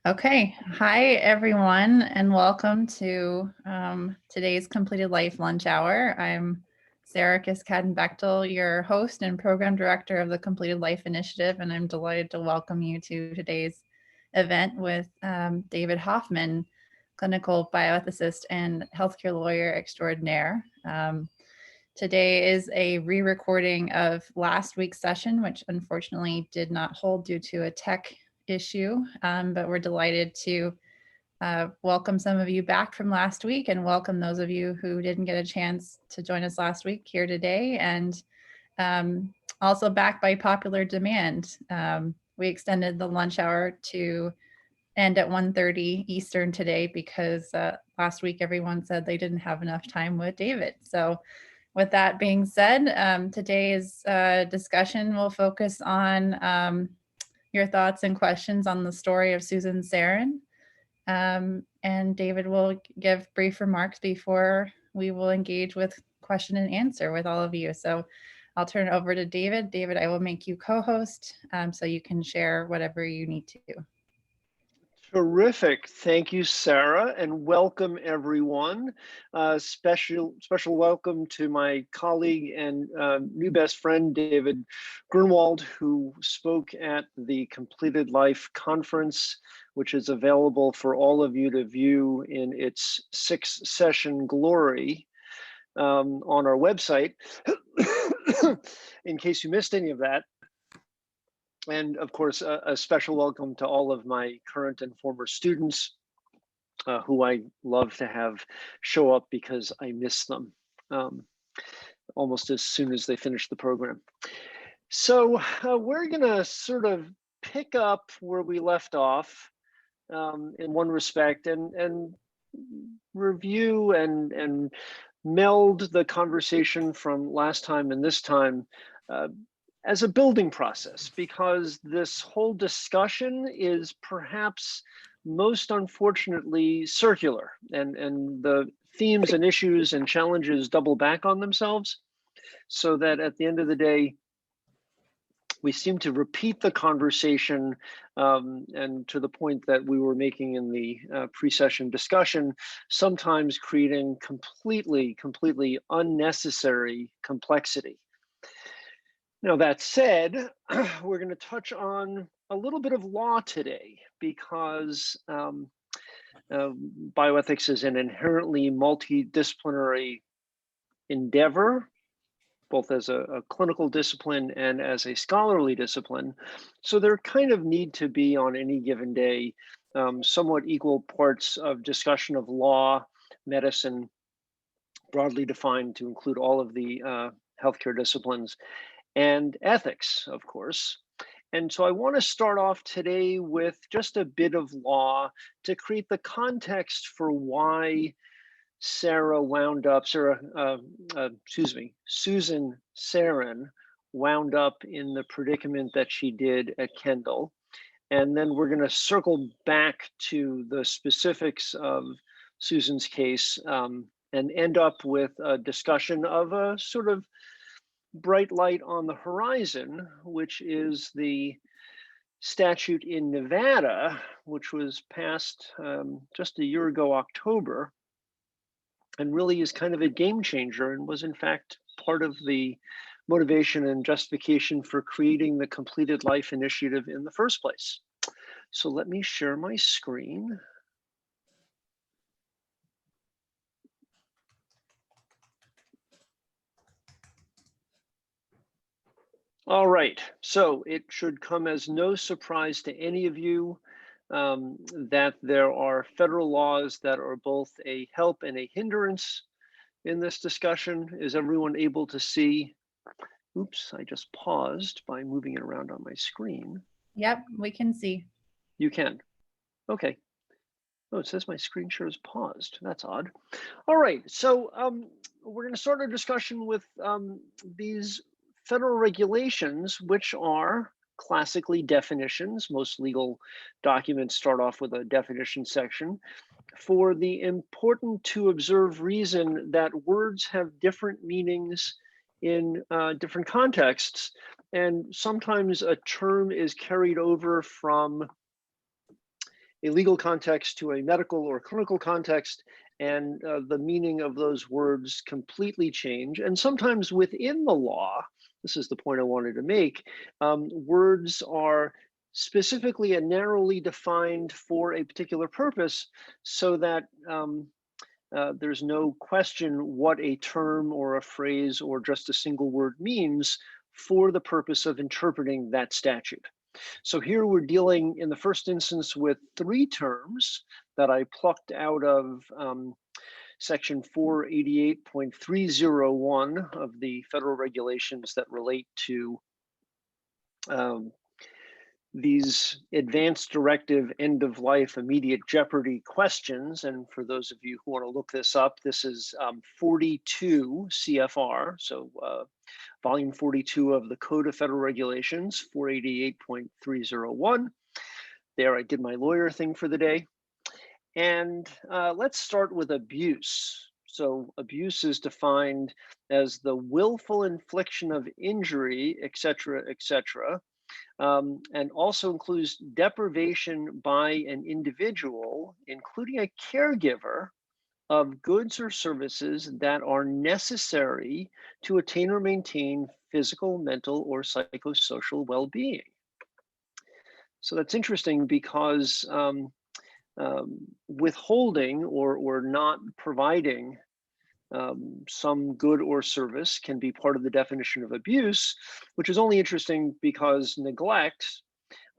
Okay, hi everyone, and welcome to today's Completed Life Lunch Hour. I'm Sarah Kiskaden-Bechtel, your host and program director of the Completed Life Initiative, and I'm delighted to welcome you to today's event with David Hoffman, clinical bioethicist and healthcare lawyer extraordinaire. Today is a re-recording of last week's session, which unfortunately did not hold due to a tech issue, but we're delighted to welcome some of you back from last week and welcome those of you who didn't get a chance to join us last week here today, and also back by popular demand. We extended the lunch hour to end at 1:30 Eastern today because last week everyone said they didn't have enough time with David. So with that being said, today's discussion will focus on your thoughts and questions on the story of Susan Saran. And David will give brief remarks before we will engage with question and answer with all of you. So I'll turn it over to David. David, I will make you co-host so you can share whatever you need to. Terrific. Thank you, Sarah, and welcome everyone. Special welcome to my colleague and new best friend, David Grunwald, who spoke at the Completed Life Conference, which is available for all of you to view in its 6-session glory on our website, in case you missed any of that. And of course, a special welcome to all of my current and former students who I love to have show up because I miss them almost as soon as they finish the program. So we're gonna sort of pick up where we left off in one respect and review and meld the conversation from last time and this time as a building process, because this whole discussion is perhaps most unfortunately circular, and the themes and issues and challenges double back on themselves, so that at the end of the day, we seem to repeat the conversation, and to the point that we were making in the pre-session discussion, sometimes creating completely unnecessary complexity. Now, that said, we're going to touch on a little bit of law today because bioethics is an inherently multidisciplinary endeavor, both as a clinical discipline and as a scholarly discipline. So there kind of need to be on any given day somewhat equal parts of discussion of law, medicine, broadly defined to include all of the healthcare disciplines, and ethics, of course. And so I want to start off today with just a bit of law to create the context for why Susan Saran wound up in the predicament that she did at Kendall. And then we're going to circle back to the specifics of Susan's case and end up with a discussion of a sort of bright light on the horizon, which is the statute in Nevada, which was passed just a year ago, October, and really is kind of a game changer and was in fact part of the motivation and justification for creating the Completed Life Initiative in the first place. So let me share my screen. All right, so it should come as no surprise to any of you that there are federal laws that are both a help and a hindrance in this discussion. Is everyone able to see? Oops, I just paused by moving it around on my screen. Yep, we can see. You can. Okay. Oh, it says my screen share is paused. That's odd. All right, so we're going to start our discussion with these federal regulations, which are classically definitions. Most legal documents start off with a definition section for the important to observe reason that words have different meanings in different contexts. And sometimes a term is carried over from a legal context to a medical or clinical context, and the meaning of those words completely change. And sometimes within the law, this is the point I wanted to make, words are specifically and narrowly defined for a particular purpose so that there's no question what a term or a phrase or just a single word means for the purpose of interpreting that statute. So here we're dealing in the first instance with three terms that I plucked out of section 488.301 of the federal regulations that relate to these advanced directive end of life immediate jeopardy questions. And for those of you who want to look this up, this is 42 CFR, so volume 42 of the Code of Federal Regulations, 488.301. There I did my lawyer thing for the day. And let's start with abuse. So abuse is defined as the willful infliction of injury, et cetera, and also includes deprivation by an individual, including a caregiver, of goods or services that are necessary to attain or maintain physical, mental, or psychosocial well-being. So that's interesting because withholding or not providing some good or service can be part of the definition of abuse, which is only interesting because neglect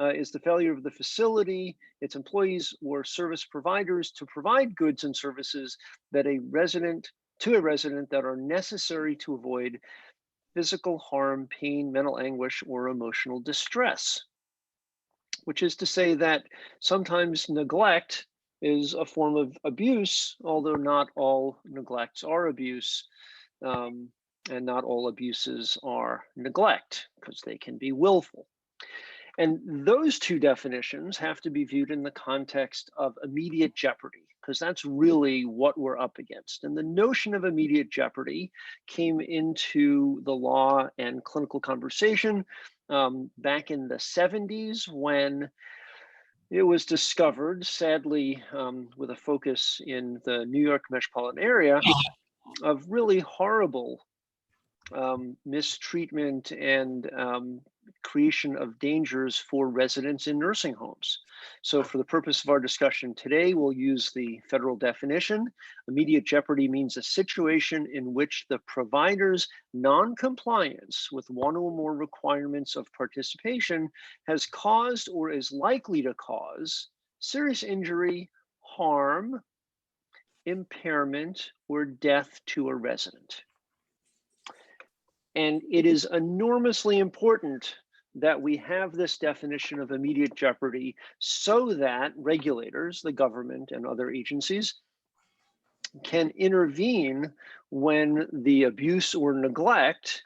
is the failure of the facility, its employees, or service providers to provide goods and services that a resident that are necessary to avoid physical harm, pain, mental anguish, or emotional distress. Which is to say that sometimes neglect is a form of abuse, although not all neglects are abuse, and not all abuses are neglect, because they can be willful. And those two definitions have to be viewed in the context of immediate jeopardy, because that's really what we're up against. And the notion of immediate jeopardy came into the law and clinical conversation back in the 70s when it was discovered, sadly, with a focus in the New York metropolitan area, of really horrible mistreatment and creation of dangers for residents in nursing homes. So for the purpose of our discussion today, we'll use the federal definition. Immediate jeopardy means a situation in which the provider's non-compliance with one or more requirements of participation has caused or is likely to cause serious injury, harm, impairment, or death to a resident. And it is enormously important that we have this definition of immediate jeopardy so that regulators, the government, and other agencies can intervene when the abuse or neglect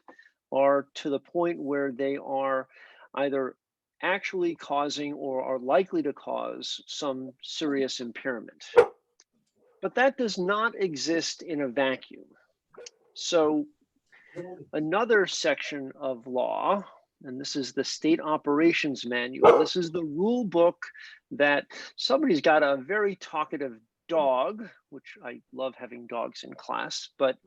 are to the point where they are either actually causing or are likely to cause some serious impairment. But that does not exist in a vacuum. So another section of law, and this is the State Operations Manual. This is the rule book that somebody's got a very talkative dog, which I love having dogs in class, but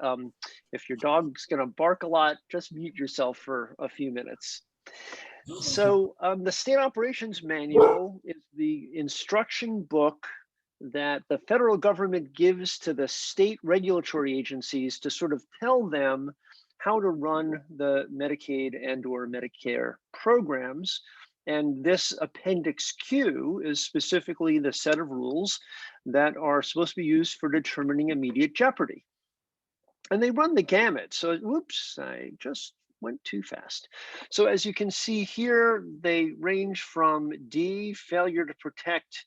if your dog's gonna bark a lot, just mute yourself for a few minutes. So the State Operations Manual is the instruction book that the federal government gives to the state regulatory agencies to sort of tell them how to run the Medicaid and or Medicare programs. And this Appendix Q is specifically the set of rules that are supposed to be used for determining immediate jeopardy. And they run the gamut. So, whoops, I just went too fast. So as you can see here, they range from D, failure to protect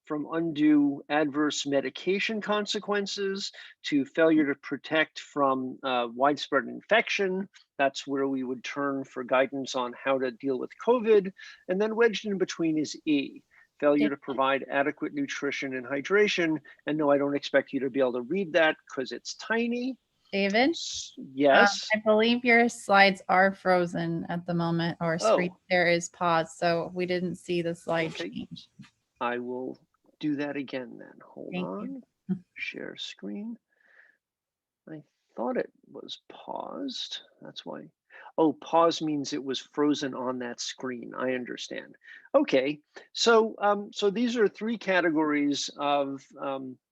from undue adverse medication consequences, to failure to protect from widespread infection. That's where we would turn for guidance on how to deal with COVID. And then wedged in between is E, failure to provide adequate nutrition and hydration. And no, I don't expect you to be able to read that because it's tiny. David? Yes. I believe your slides are frozen at the moment, or screen share is paused, so we didn't see the slide change. I will do that again then. Hold Thank you. on. Share screen. I thought it was paused. That's why. Oh, pause means it was frozen on that screen. I understand. Okay, so these are three categories of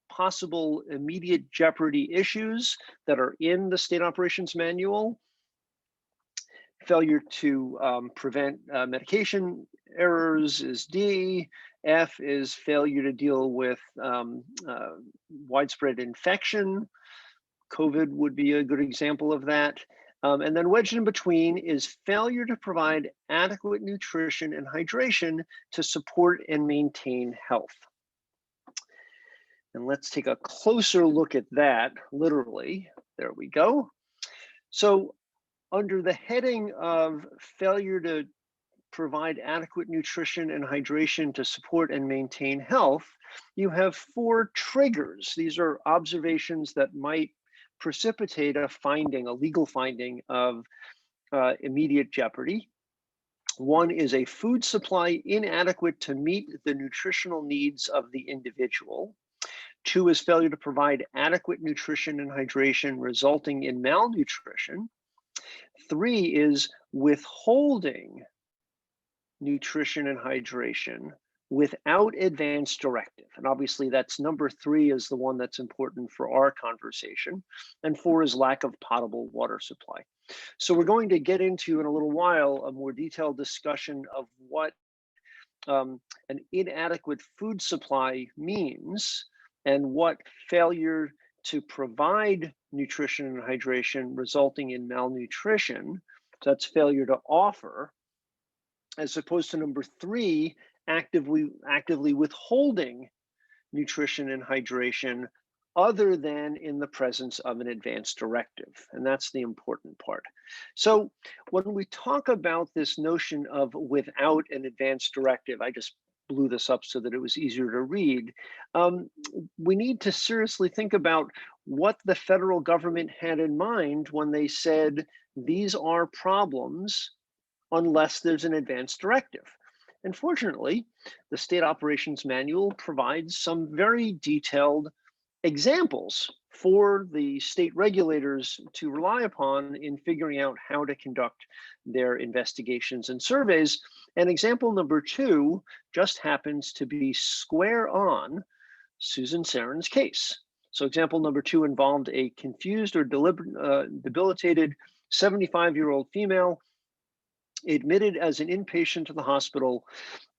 possible immediate jeopardy issues that are in the state operations manual. Failure to prevent medication errors is D. F is failure to deal with widespread infection. COVID would be a good example of that. And then wedged in between is failure to provide adequate nutrition and hydration to support and maintain health. And let's take a closer look at that, literally. There we go. So under the heading of failure to provide adequate nutrition and hydration to support and maintain health, you have 4 triggers. These are observations that might precipitate a finding, a legal finding of immediate jeopardy. 1 is a food supply inadequate to meet the nutritional needs of the individual. 2 is failure to provide adequate nutrition and hydration resulting in malnutrition. 3 is withholding nutrition and hydration without advance directive. And obviously that's number 3 is the one that's important for our conversation. And 4 is lack of potable water supply. So we're going to get into in a little while a more detailed discussion of what an inadequate food supply means and what failure to provide nutrition and hydration resulting in malnutrition, so that's failure to offer, as opposed to number 3, actively withholding nutrition and hydration other than in the presence of an advance directive. And that's the important part. So when we talk about this notion of without an advance directive, I just blew this up so that it was easier to read. We need to seriously think about what the federal government had in mind when they said these are problems unless there's an advance directive. And fortunately, the State Operations Manual provides some very detailed examples for the state regulators to rely upon in figuring out how to conduct their investigations and surveys. And example number 2 just happens to be square on Susan Saran's case. So example number 2 involved a confused or debilitated 75-year-old female admitted as an inpatient to the hospital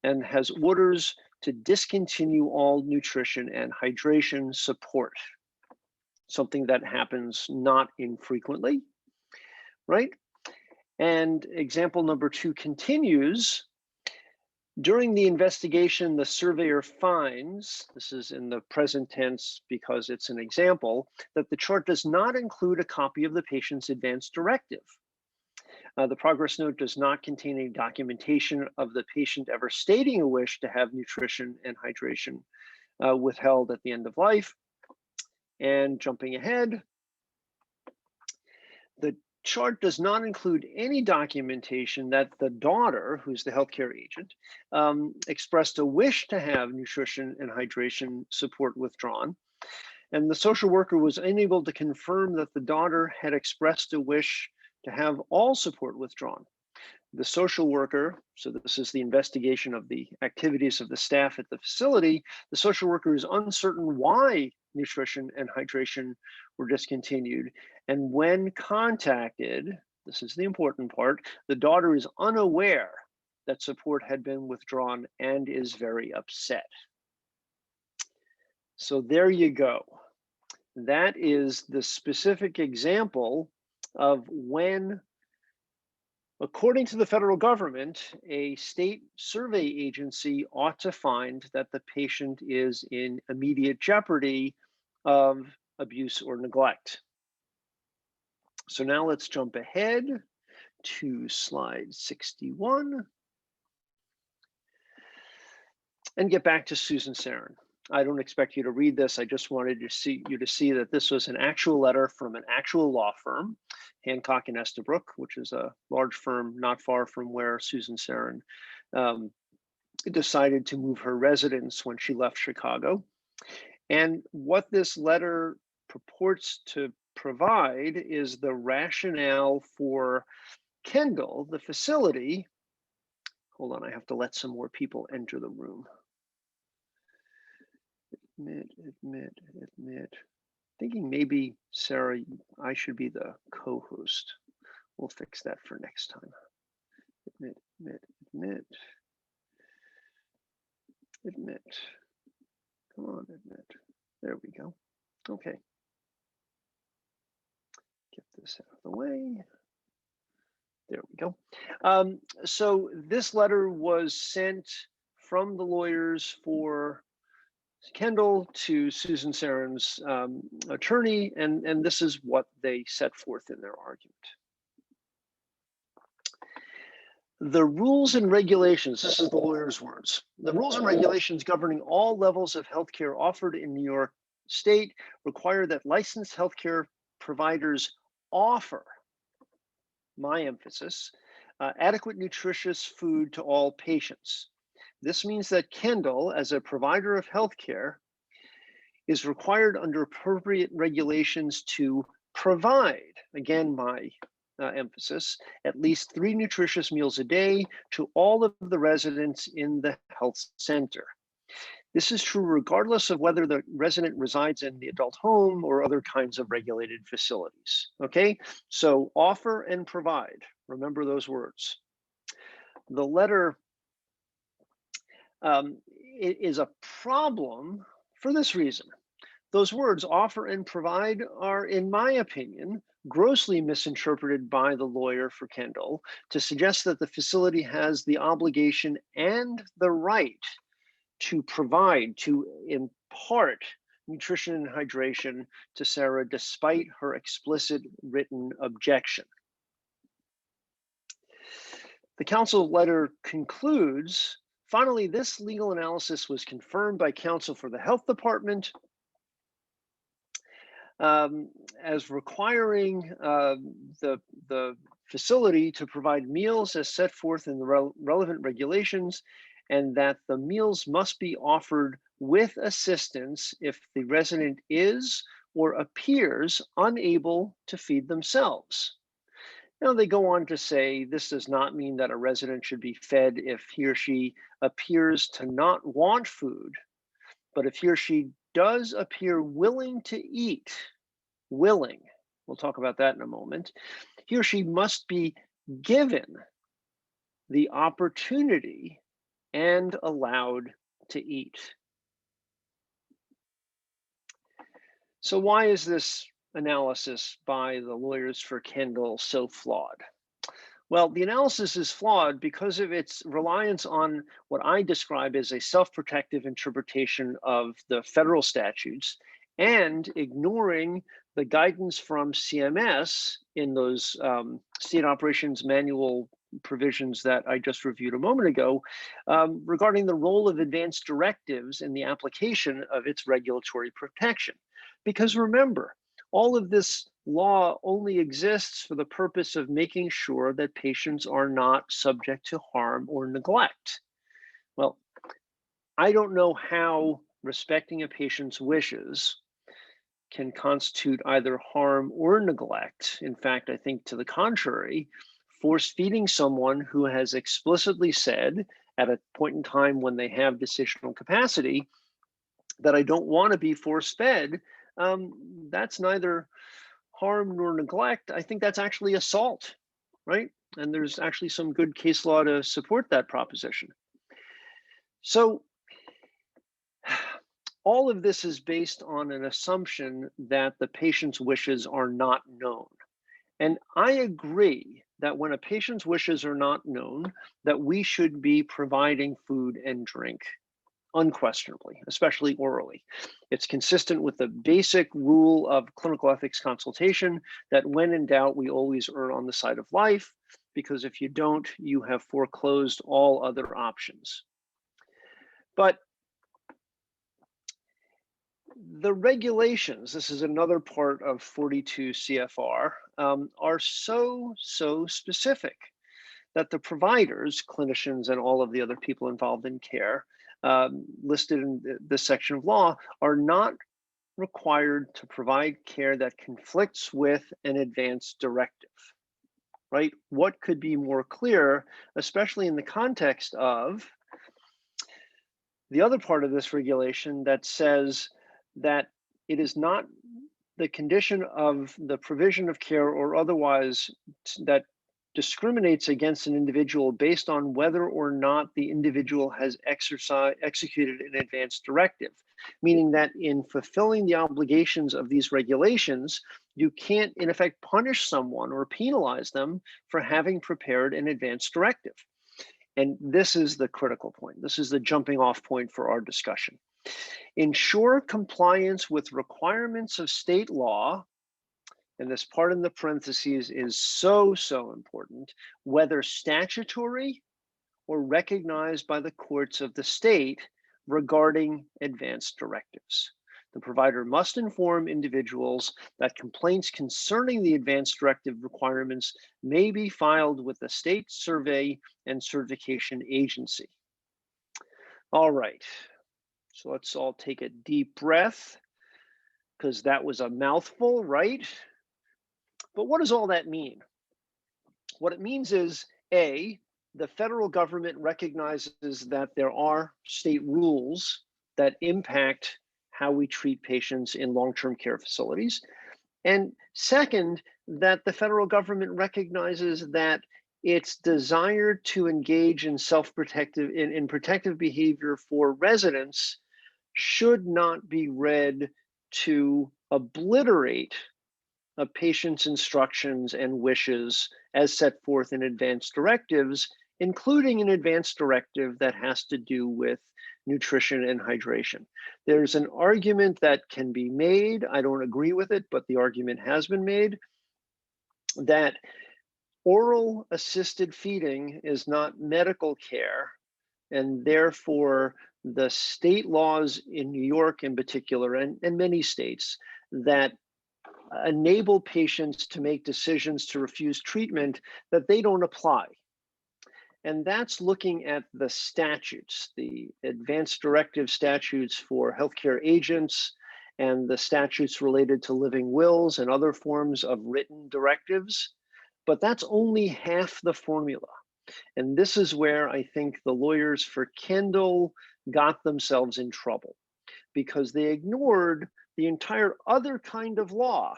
and has orders to discontinue all nutrition and hydration support, something that happens not infrequently, right? And example number 2 continues. During the investigation, the surveyor finds, this is in the present tense because it's an example, that the chart does not include a copy of the patient's advance directive. The progress note does not contain any documentation of the patient ever stating a wish to have nutrition and hydration withheld at the end of life. And jumping ahead, the chart does not include any documentation that the daughter, who's the healthcare agent, expressed a wish to have nutrition and hydration support withdrawn. And the social worker was unable to confirm that the daughter had expressed a wish to have all support withdrawn. The social worker, so this is the investigation of the activities of the staff at the facility, the social worker is uncertain why nutrition and hydration were discontinued. And when contacted, this is the important part, the daughter is unaware that support had been withdrawn and is very upset. So there you go. That is the specific example of when, according to the federal government, a state survey agency ought to find that the patient is in immediate jeopardy of abuse or neglect. So now let's jump ahead to slide 61 and get back to Susan Saran. I don't expect you to read this. I just wanted to see that this was an actual letter from an actual law firm, Hancock and Estabrook, which is a large firm not far from where Susan Saran decided to move her residence when she left Chicago. And what this letter purports to provide is the rationale for Kendall, the facility. Hold on, I have to let some more people enter the room. Admit. Thinking maybe, Sarah, I should be the co-host. We'll fix that for next time. Admit. Come on, admit. There we go. Okay. Get this out of the way. There we go. So this letter was sent from the lawyers for Kendall to Susan Saran's attorney, and this is what they set forth in their argument. The rules and regulations, this is the lawyer's words, the rules and regulations governing all levels of healthcare offered in New York State require that licensed healthcare providers offer, my emphasis, adequate nutritious food to all patients. This means that Kendall, as a provider of healthcare, is required under appropriate regulations to provide, again, my emphasis, at least 3 nutritious meals a day to all of the residents in the health center. This is true regardless of whether the resident resides in the adult home or other kinds of regulated facilities. Okay, so offer and provide. Remember those words. The letter is a problem for this reason. Those words, offer and provide, are, in my opinion, grossly misinterpreted by the lawyer for Kendall to suggest that the facility has the obligation and the right to provide, to impart nutrition and hydration to Sarah despite her explicit written objection. The counsel letter concludes, finally, this legal analysis was confirmed by counsel for the health department as requiring the facility to provide meals as set forth in the relevant regulations, and that the meals must be offered with assistance if the resident is or appears unable to feed themselves. Now, they go on to say this does not mean that a resident should be fed if he or she appears to not want food, but if he or she does appear willing to eat, we'll talk about that in a moment, he or she must be given the opportunity and allowed to eat. So why is this analysis by the lawyers for Kendall so flawed? Well, the analysis is flawed because of its reliance on what I describe as a self-protective interpretation of the federal statutes and ignoring the guidance from CMS in those state operations manual provisions that I just reviewed a moment ago regarding the role of advanced directives in the application of its regulatory protection. Because remember, all of this law only exists for the purpose of making sure that patients are not subject to harm or neglect. Well, I don't know how respecting a patient's wishes can constitute either harm or neglect. In fact, I think to the contrary, force feeding someone who has explicitly said at a point in time when they have decisional capacity that I don't want to be force fed, that's neither harm nor neglect. I think that's actually assault, right? And there's actually some good case law to support that proposition. So all of this is based on an assumption that the patient's wishes are not known. And I agree that when a patient's wishes are not known, that we should be providing food and drink, unquestionably, especially orally. It's consistent with the basic rule of clinical ethics consultation that when in doubt, we always err on the side of life, because if you don't, you have foreclosed all other options. But the regulations, this is another part of 42 CFR, are so specific. that the providers, clinicians, and all of the other people involved in care listed in this section of law are not required to provide care that conflicts with an advance directive, right? What could be more clear, especially in the context of the other part of this regulation that says that it is not the condition of the provision of care or otherwise that discriminates against an individual based on whether or not the individual has executed an advance directive, meaning that in fulfilling the obligations of these regulations, you can't in effect punish someone or penalize them for having prepared an advance directive. And this is the critical point. This is the jumping off point for our discussion. Ensure compliance with requirements of state law, and this part in the parentheses is so important, whether statutory or recognized by the courts of the state regarding advance directives. The provider must inform individuals that complaints concerning the advance directive requirements may be filed with the state survey and certification agency. All right, so let's all take a deep breath, because that was a mouthful, right? But what does all that mean? What it means is, A, the federal government recognizes that there are state rules that impact how we treat patients in long-term care facilities. And second, that the federal government recognizes that its desire to engage in in protective behavior for residents should not be read to obliterate a patient's instructions and wishes as set forth in advance directives, including an advance directive that has to do with nutrition and hydration. There's an argument that can be made, I don't agree with it, but the argument has been made, that oral assisted feeding is not medical care, and therefore the state laws in New York in particular, and many states, that enable patients to make decisions to refuse treatment, that they don't apply. And that's looking at the statutes, the advance directive statutes for healthcare agents and the statutes related to living wills and other forms of written directives. But that's only half the formula. And this is where I think the lawyers for Kendall got themselves in trouble, because they ignored the entire other kind of law,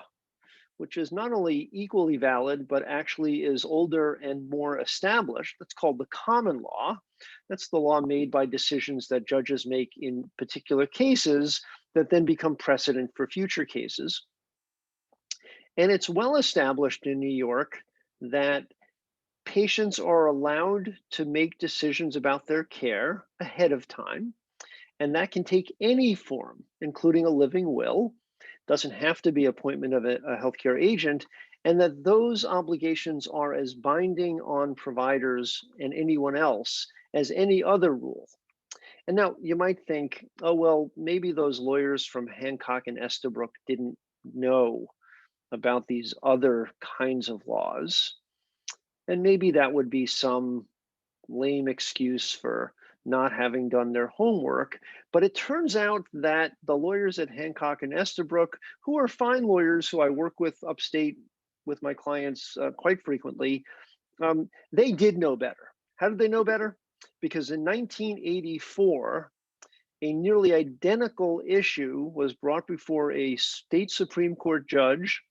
which is not only equally valid, but actually is older and more established. That's called the common law. That's the law made by decisions that judges make in particular cases that then become precedent for future cases. And it's well established in New York that patients are allowed to make decisions about their care ahead of time. And that can take any form, including a living will. Doesn't have to be appointment of a healthcare agent, and that those obligations are as binding on providers and anyone else as any other rule. And now you might think, oh, well, maybe those lawyers from Hancock and Estabrook didn't know about these other kinds of laws. And maybe that would be some lame excuse for not having done their homework. But it turns out that the lawyers at Hancock and Estabrook, who are fine lawyers who I work with upstate with my clients quite frequently, they did know better. How did they know better? Because in 1984, a nearly identical issue was brought before a state Supreme Court judge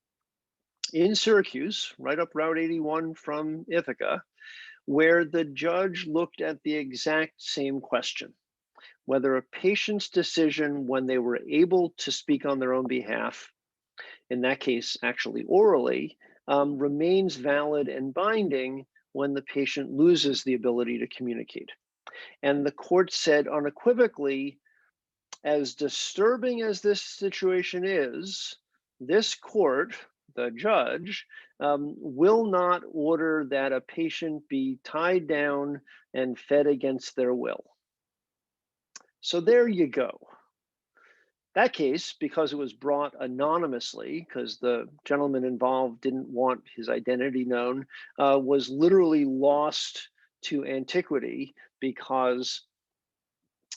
in Syracuse, right up Route 81 from Ithaca, where the judge looked at the exact same question, whether a patient's decision when they were able to speak on their own behalf, in that case actually orally, remains valid and binding when the patient loses the ability to communicate. And the court said unequivocally, as disturbing as this situation is, this court, the judge, will not order that a patient be tied down and fed against their will. So there you go. That case, because it was brought anonymously, because the gentleman involved didn't want his identity known, was literally lost to antiquity, because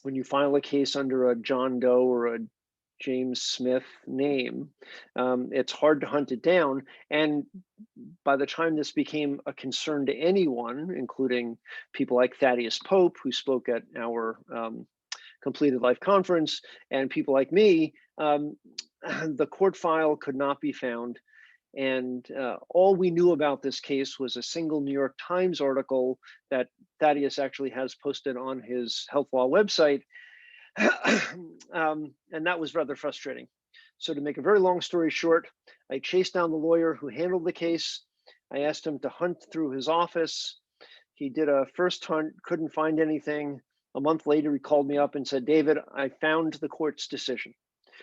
when you file a case under a John Doe or a James Smith name, it's hard to hunt it down. And by the time this became a concern to anyone, including people like Thaddeus Pope, who spoke at our Completed Life conference, and people like me, the court file could not be found. And all we knew about this case was a single New York Times article that Thaddeus actually has posted on his health law website. And that was rather frustrating. So to make a very long story short, I chased down the lawyer who handled the case. I asked him to hunt through his office. He did a first hunt, couldn't find anything. A month later, he called me up and said, David, I found the court's decision.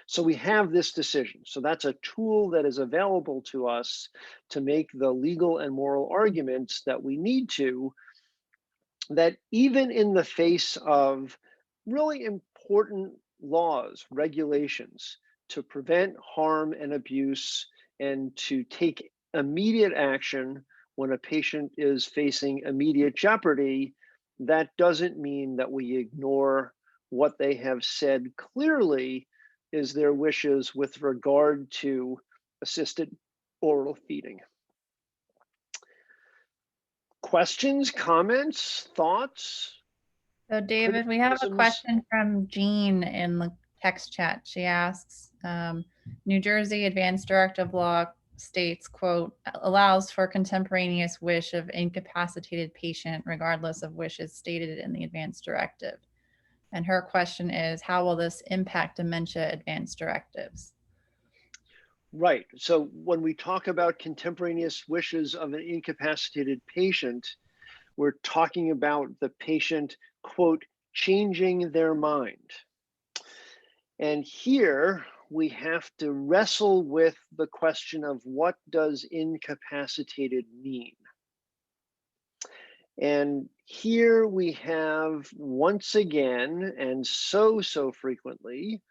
So we have this decision. So that's a tool that is available to us to make the legal and moral arguments that we need to, that even in the face of really important laws, regulations to prevent harm and abuse and to take immediate action when a patient is facing immediate jeopardy, that doesn't mean that we ignore what they have said clearly is their wishes with regard to assisted oral feeding. Questions, comments, thoughts? So David, we have a question from Jean in the text chat. She asks, New Jersey Advanced Directive Law states, quote, allows for contemporaneous wish of incapacitated patient regardless of wishes stated in the advanced directive. And her question is, how will this impact dementia advanced directives? Right. So when we talk about contemporaneous wishes of an incapacitated patient, we're talking about the patient, quote, changing their mind. And here we have to wrestle with the question of what does incapacitated mean? And here we have, once again, and so frequently,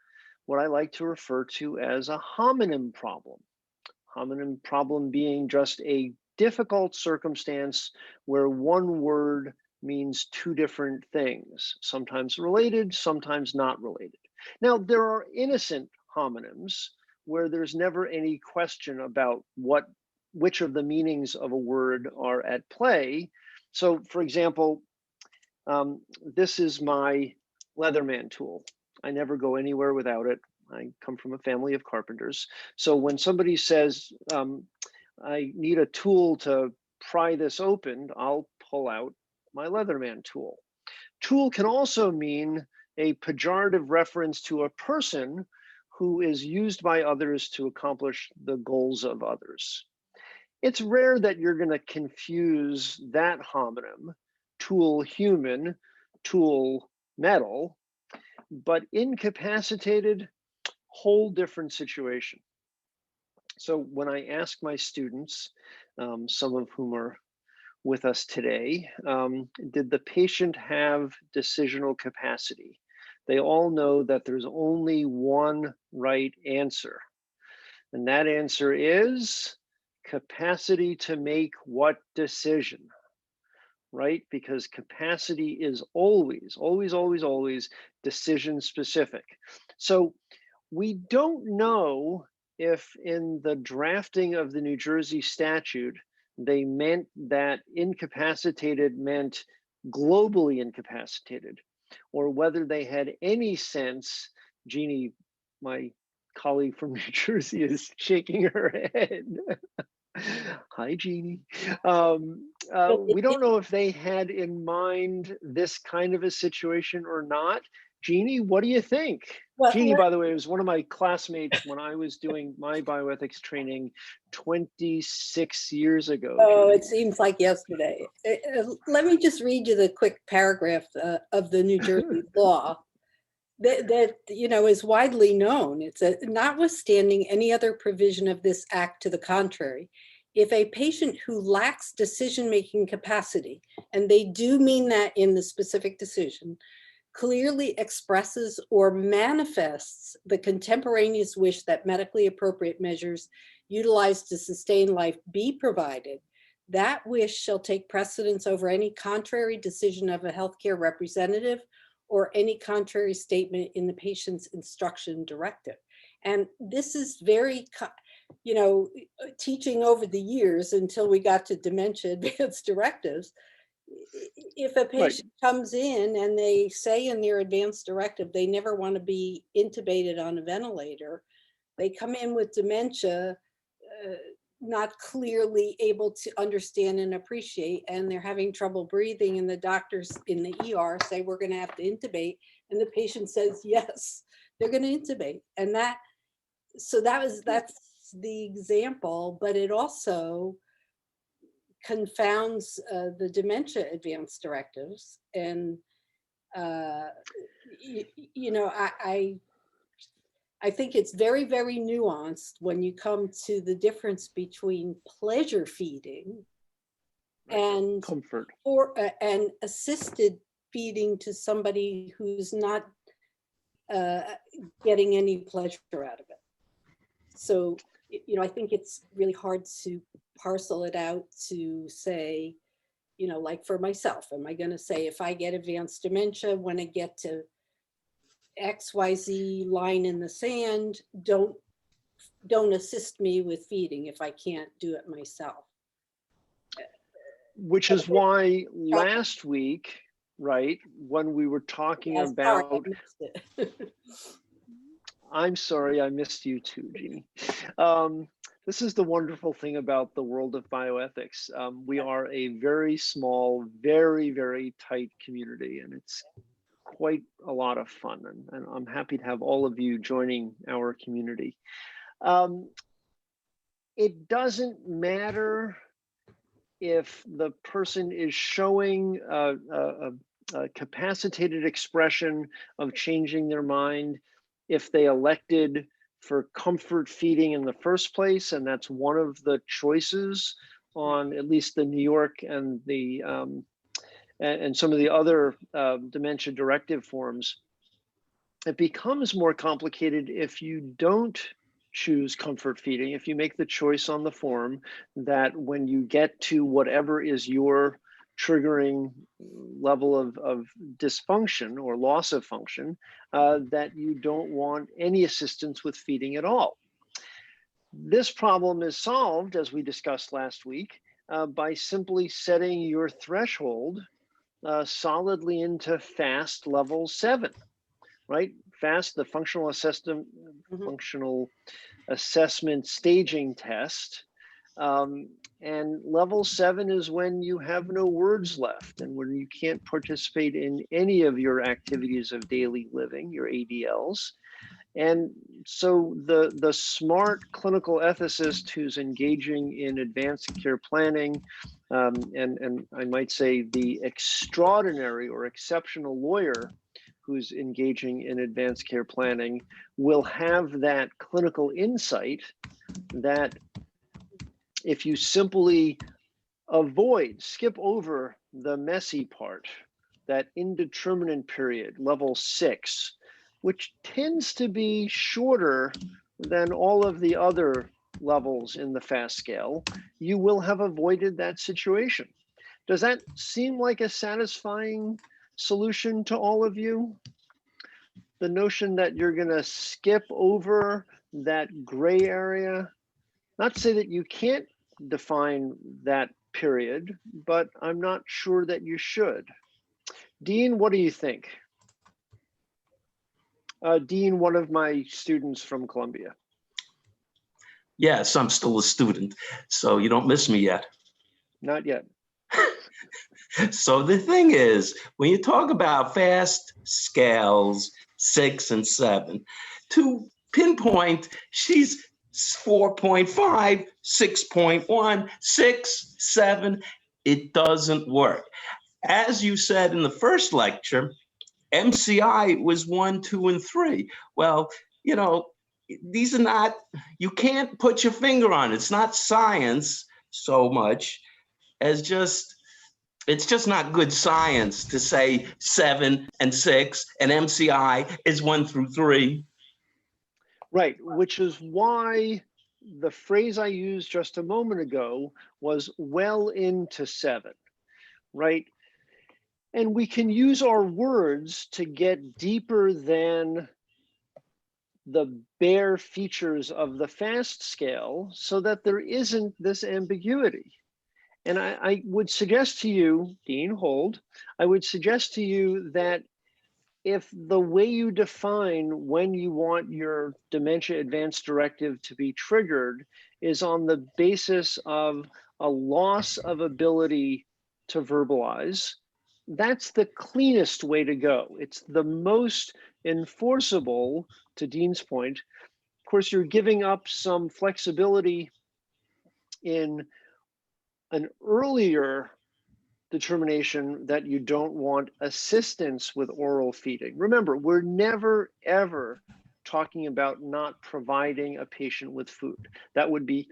what I like to refer to as a homonym problem. Homonym problem being just a difficult circumstance where one word means two different things, sometimes related, sometimes not related. Now, there are innocent homonyms where there's never any question about which of the meanings of a word are at play. So, for example, this is my Leatherman tool. I never go anywhere without it. I come from a family of carpenters. So when somebody says, I need a tool to pry this open, I'll pull out my Leatherman tool. Tool can also mean a pejorative reference to a person who is used by others to accomplish the goals of others. It's rare that you're going to confuse that homonym, tool human, tool metal, but incapacitated, whole different situation. So when I ask my students, some of whom are with us today, did the patient have decisional capacity? They all know that there's only one right answer. And that answer is capacity to make what decision, right? Because capacity is always decision specific. So we don't know if in the drafting of the New Jersey statute, they meant that incapacitated meant globally incapacitated, or whether they had any sense. Jeannie, my colleague from New Jersey, is shaking her head. Hi, Jeannie. We don't know if they had in mind this kind of a situation or not. Jeannie, what do you think? Well, Jeannie, by the way, was one of my classmates when I was doing my bioethics training 26 years ago. Oh, Jeannie. It seems like yesterday. Let me just read you the quick paragraph of the New Jersey law that is widely known. It's notwithstanding any other provision of this act to the contrary, if a patient who lacks decision-making capacity, and they do mean that in the specific decision, clearly expresses or manifests the contemporaneous wish that medically appropriate measures utilized to sustain life be provided, that wish shall take precedence over any contrary decision of a healthcare representative or any contrary statement in the patient's instruction directive. And this is very, teaching over the years until we got to dementia advanced directives. If a patient comes in and they say in their advanced directive they never want to be intubated on a ventilator, they come in with dementia, not clearly able to understand and appreciate, and they're having trouble breathing, and the doctors in the ER say we're going to have to intubate, and the patient says yes, they're going to intubate. And that's the example, but it also confounds the dementia advanced directives. And I think it's very, very nuanced when you come to the difference between pleasure feeding and comfort, and assisted feeding to somebody who's not getting any pleasure out of it. So, I think it's really hard to parcel it out to say, like for myself, am I going to say if I get advanced dementia, when I get to XYZ line in the sand, don't assist me with feeding if I can't do it myself. Which is why last week, right, when we were talking about, sorry, I missed it. I'm sorry, I missed you too, Jeannie. This is the wonderful thing about the world of bioethics. We are a very small, very, very tight community, and it's quite a lot of fun. And I'm happy to have all of you joining our community. It doesn't matter if the person is showing a capacitated expression of changing their mind, if they elected for comfort feeding in the first place, and that's one of the choices on at least the New York and the and some of the other dementia directive forms. It becomes more complicated if you don't choose comfort feeding, if you make the choice on the form that when you get to whatever is your triggering level of dysfunction or loss of function, that you don't want any assistance with feeding at all. This problem is solved, as we discussed last week, by simply setting your threshold solidly into FAST level 7, right? FAST, the functional assessment, functional assessment staging test. And level 7 is when you have no words left and when you can't participate in any of your activities of daily living, your ADLs. And so the smart clinical ethicist who's engaging in advanced care planning, and I might say the extraordinary or exceptional lawyer who's engaging in advanced care planning, will have that clinical insight that if you simply skip over the messy part, that indeterminate period, level 6, which tends to be shorter than all of the other levels in the FAST scale, you will have avoided that situation. Does that seem like a satisfying solution to all of you? The notion that you're going to skip over that gray area, not to say that you can't define that period, but I'm not sure that you should. Dean, what do you think? Dean, one of my students from Columbia. Yes, I'm still a student, so you don't miss me yet. Not yet. So the thing is, when you talk about FAST scales 6 and 7, to pinpoint, she's 4.5, 6.1, 6, 7, it doesn't work. As you said in the first lecture, MCI was 1, 2, and 3. Well, these are not, you can't put your finger on it. It's not science so much as just It's just not good science to say 7 and 6 and MCI is 1 through 3. Right, which is why the phrase I used just a moment ago was well into 7, right? And we can use our words to get deeper than the bare features of the FAST scale so that there isn't this ambiguity. And I would suggest to you, Dean Hold, I would suggest to you that if the way you define when you want your dementia advanced directive to be triggered is on the basis of a loss of ability to verbalize, that's the cleanest way to go. It's the most enforceable, to Dean's point. Of course, you're giving up some flexibility in an earlier determination that you don't want assistance with oral feeding. Remember, we're never, ever talking about not providing a patient with food. That would be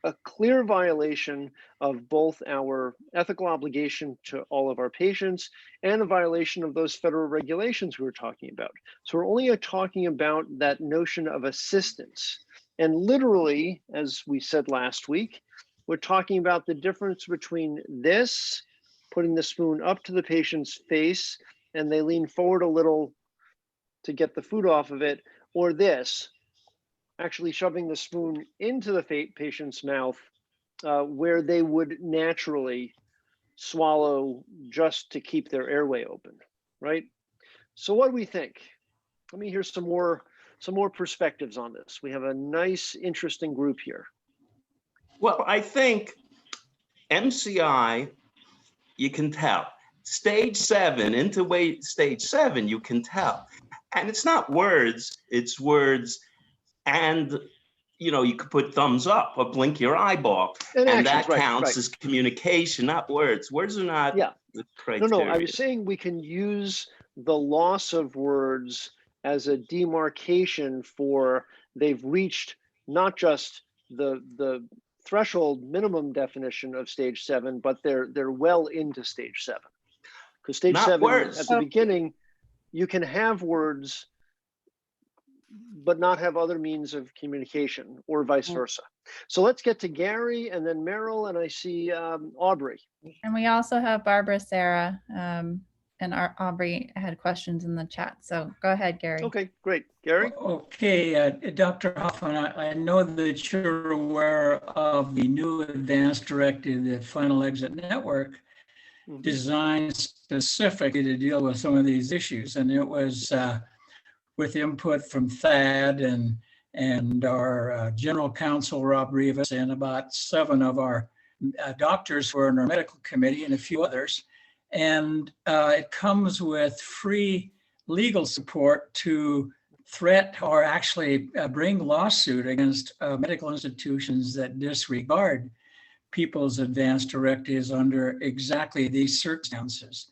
a clear violation of both our ethical obligation to all of our patients and a violation of those federal regulations we were talking about. So we're only talking about that notion of assistance. And literally, as we said last week, we're talking about the difference between this, putting the spoon up to the patient's face and they lean forward a little to get the food off of it, or this, actually shoving the spoon into the patient's mouth where they would naturally swallow just to keep their airway open, right? So what do we think? Let me hear some more perspectives on this. We have a nice, interesting group here. Well, I think MCI, you can tell. Stage 7, stage 7, you can tell. And it's not words, it's words. And, you could put thumbs up or blink your eyeball. And actions, that right, counts as communication, not words. Words are not the criteria. No, I was saying we can use the loss of words as a demarcation for they've reached not just the threshold minimum definition of stage 7, but they're well into stage 7. Because stage not 7 words. At the beginning, you can have words, but not have other means of communication, or vice versa. So let's get to Gary and then Meryl, and I see Aubrey. And we also have Barbara, Sarah, and Aubrey had questions in the chat. So go ahead, Gary. Okay, great. Gary? Okay, Dr. Hoffman, I know that you're aware of the new advanced directive, the Final Exit Network, designed specifically to deal with some of these issues. And it was with input from THAD and our general counsel, Rob Rivas, and about 7 of our doctors who are in our medical committee and a few others. And it comes with free legal support to threat or actually bring lawsuit against medical institutions that disregard people's advanced directives under exactly these circumstances.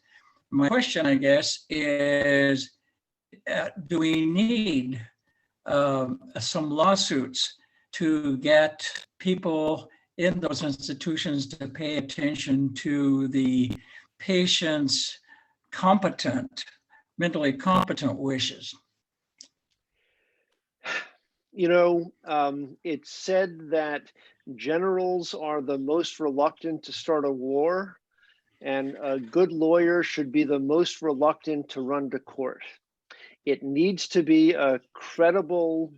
My question, I guess, is do we need some lawsuits to get people in those institutions to pay attention to the patient's mentally competent wishes? It's said that generals are the most reluctant to start a war, and a good lawyer should be the most reluctant to run to court. It needs to be a credible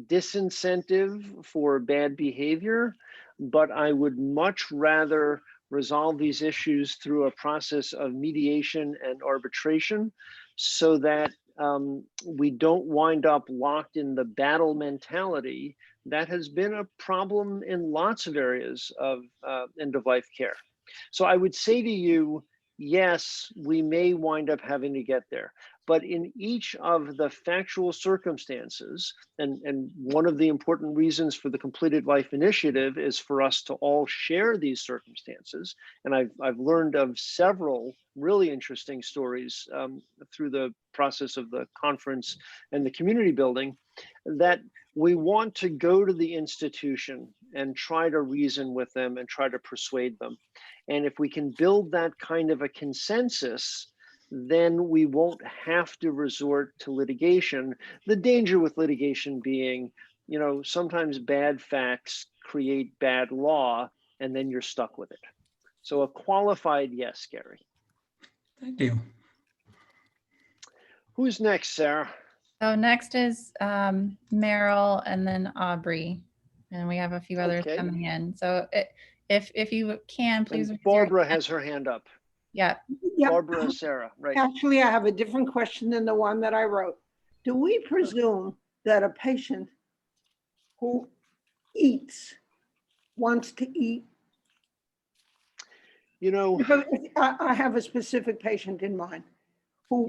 disincentive for bad behavior, but I would much rather resolve these issues through a process of mediation and arbitration so that we don't wind up locked in the battle mentality that has been a problem in lots of areas of end-of-life care. So I would say to you, yes, we may wind up having to get there. But in each of the factual circumstances, and one of the important reasons for the Completed Life Initiative is for us to all share these circumstances. And I've learned of several really interesting stories through the process of the conference and the community building, that we want to go to the institution and try to reason with them and try to persuade them. And if we can build that kind of a consensus, then we won't have to resort to litigation. The danger with litigation being, sometimes bad facts create bad law, and then you're stuck with it. So a qualified yes, Gary. Thank you. Who's next, Sarah? So next is Meryl and then Aubrey. And we have a few others Okay. coming in. So if you can, please. And Barbara has her hand up. Yeah. Yeah, Barbara, Sarah, right. actually, I have a different question than the one that I wrote. Do we presume that a patient who eats wants to eat? Because I have a specific patient in mind who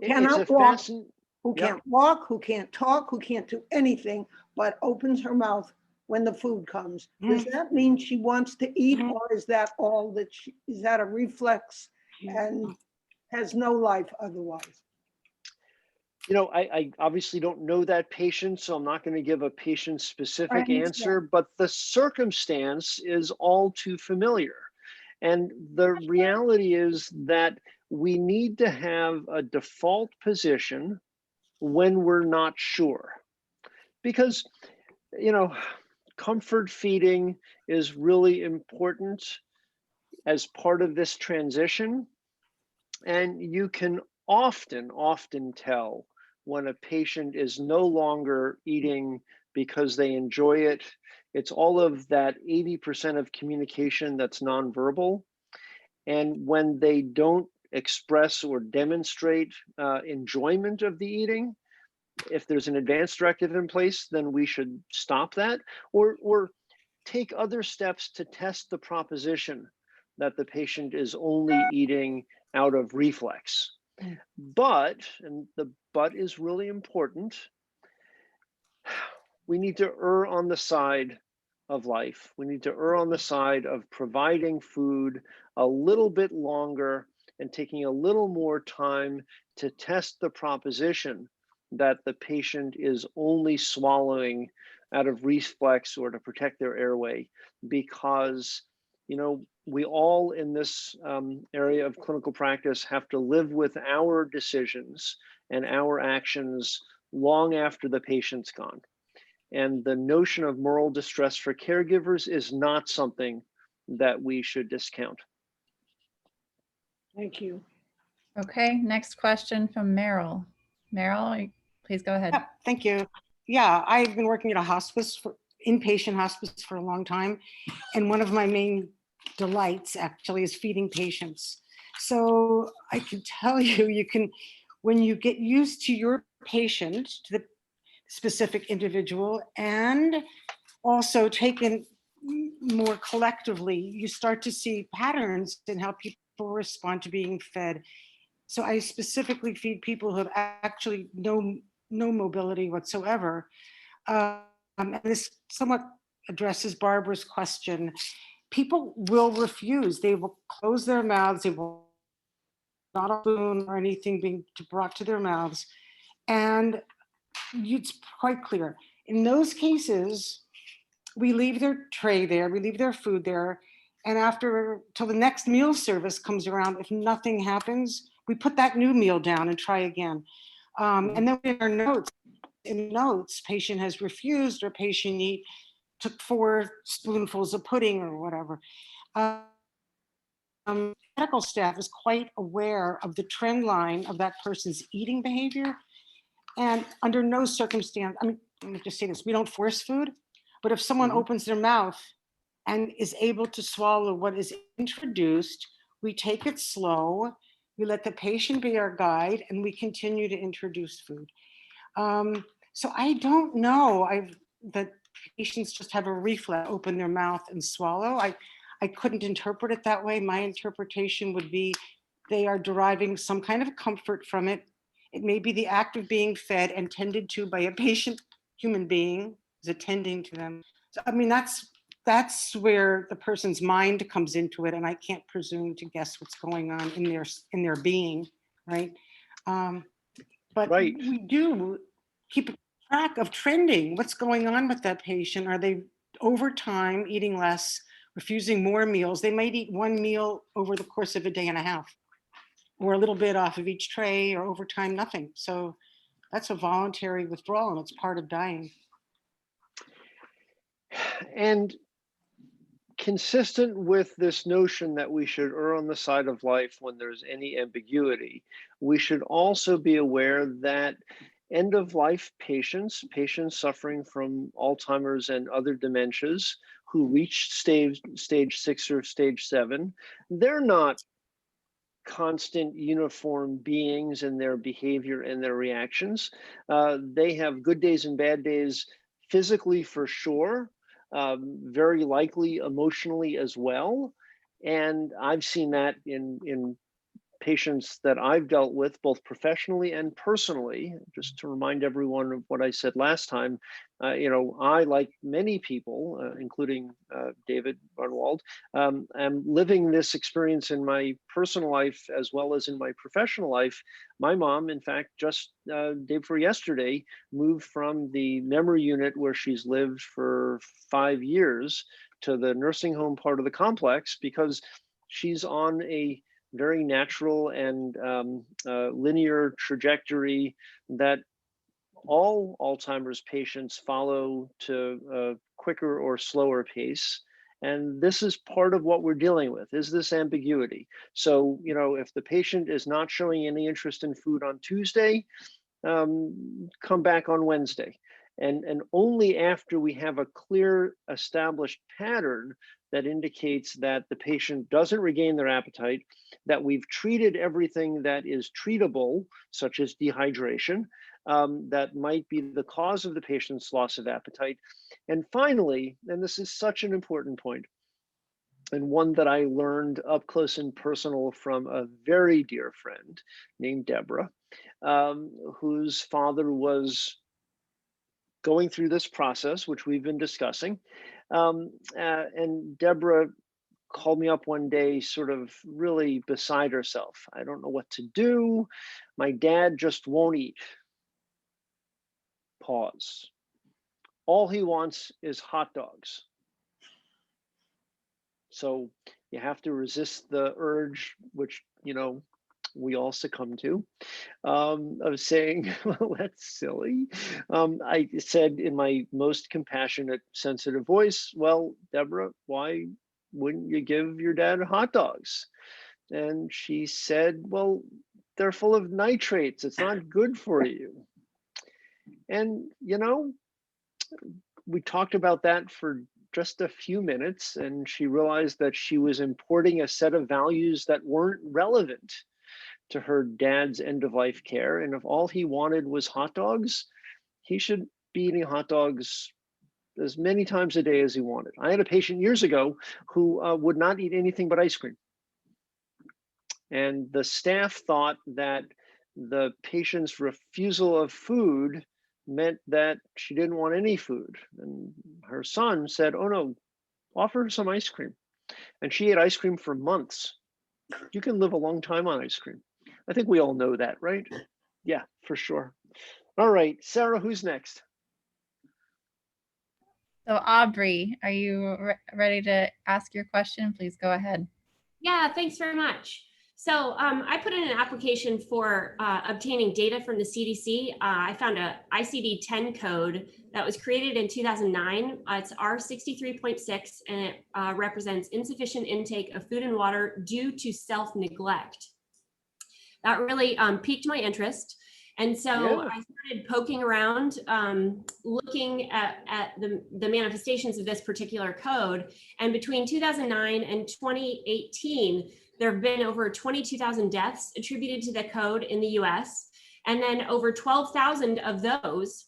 cannot walk, who can't walk, who can't talk, who can't do anything, but opens her mouth when the food comes. Does that mean she wants to eat, or is that all that is that a reflex and has no life otherwise? I obviously don't know that patient, so I'm not going to give a patient-specific answer, but the circumstance is all too familiar. And the reality is that we need to have a default position when we're not sure. Because, comfort feeding is really important as part of this transition. And you can often tell when a patient is no longer eating because they enjoy it. It's all of that 80% of communication that's nonverbal. And when they don't express or demonstrate enjoyment of the eating, if there's an advance directive in place, then we should stop that or take other steps to test the proposition that the patient is only eating out of reflex. But, and the but is really important, we need to err on the side of life. We need to err on the side of providing food a little bit longer and taking a little more time to test the proposition that the patient is only swallowing out of reflex or to protect their airway, because we all in this area of clinical practice have to live with our decisions and our actions long after the patient's gone. And the notion of moral distress for caregivers is not something that we should discount. Thank you. Okay, next question from Meryl. Meryl, please go ahead. Thank you. Yeah, I've been working at a hospice, inpatient hospice for a long time. And one of my main delights actually is feeding patients. So I can tell you, when you get used to your patient, to the specific individual, and also taken more collectively, you start to see patterns in how people respond to being fed. So I specifically feed people who have actually no mobility whatsoever. And this somewhat addresses Barbara's question. People will refuse. They will close their mouths. They will not a spoon or anything being brought to their mouths. And it's quite clear. In those cases, we leave their tray there, we leave their food there, and till the next meal service comes around, if nothing happens, we put that new meal down and try again. And then in notes, patient has refused, or patient took 4 spoonfuls of pudding or whatever. Medical staff is quite aware of the trend line of that person's eating behavior. And under no circumstance, let me just say this, we don't force food, but if someone opens their mouth and is able to swallow what is introduced, we take it slow, we let the patient be our guide, and we continue to introduce food. So I don't know that patients just have a reflex, open their mouth and swallow. I couldn't interpret it that way. My interpretation would be they are deriving some kind of comfort from it. It may be the act of being fed and tended to by a patient human being is attending to them. So, that's where the person's mind comes into it, and I can't presume to guess what's going on in their being, right? But we do keep track of trending. What's going on with that patient? Are they over time, eating less, refusing more meals. They might eat one meal over the course of a day and a half, or a little bit off of each tray, or over time, nothing. So that's a voluntary withdrawal, and it's part of dying. And consistent with this notion that we should err on the side of life when there's any ambiguity, we should also be aware that end of life patients suffering from Alzheimer's and other dementias who reach stage 6 or stage 7, they're not constant uniform beings in their behavior and their reactions. They have good days and bad days physically for sure, very likely emotionally as well. And I've seen that in patients that I've dealt with, both professionally and personally. Just to remind everyone of what I said last time, I, like many people, including David Grunwald, am living this experience in my personal life as well as in my professional life. My mom, in fact, just day before yesterday, moved from the memory unit where she's lived for 5 years to the nursing home part of the complex because she's on a very natural and linear trajectory that all Alzheimer's patients follow to a quicker or slower pace. And this is part of what we're dealing with, is this ambiguity. So, if the patient is not showing any interest in food on Tuesday, come back on Wednesday. And only after we have a clear established pattern that indicates that the patient doesn't regain their appetite, that we've treated everything that is treatable, such as dehydration, that might be the cause of the patient's loss of appetite. And finally, and this is such an important point, and one that I learned up close and personal from a very dear friend named Deborah, whose father was going through this process, which we've been discussing. And Deborah called me up one day, sort of really beside herself. I don't know what to do. My dad just won't eat. Pause. All he wants is hot dogs. So you have to resist the urge, which, we all succumb to, of saying, well, that's silly. I said in my most compassionate, sensitive voice, well, Deborah, why wouldn't you give your dad hot dogs? And she said, well, they're full of nitrates. It's not good for you. And, we talked about that for just a few minutes, and she realized that she was importing a set of values that weren't relevant to her dad's end-of-life care. And if all he wanted was hot dogs, he should be eating hot dogs as many times a day as he wanted. I had a patient years ago who would not eat anything but ice cream. And the staff thought that the patient's refusal of food meant that she didn't want any food. And her son said, oh no, offer her some ice cream. And she ate ice cream for months. You can live a long time on ice cream. I think we all know that, right? Yeah, for sure. All right, Sarah, who's next? So Aubrey, are you ready to ask your question? Please go ahead. Yeah, thanks very much. So I put in an application for obtaining data from the CDC. I found a ICD-10 code that was created in 2009. It's R63.6, and it represents insufficient intake of food and water due to self-neglect. That really piqued my interest. And so I started poking around, looking at the manifestations of this particular code. And between 2009 and 2018, there have been over 22,000 deaths attributed to the code in the US. And then over 12,000 of those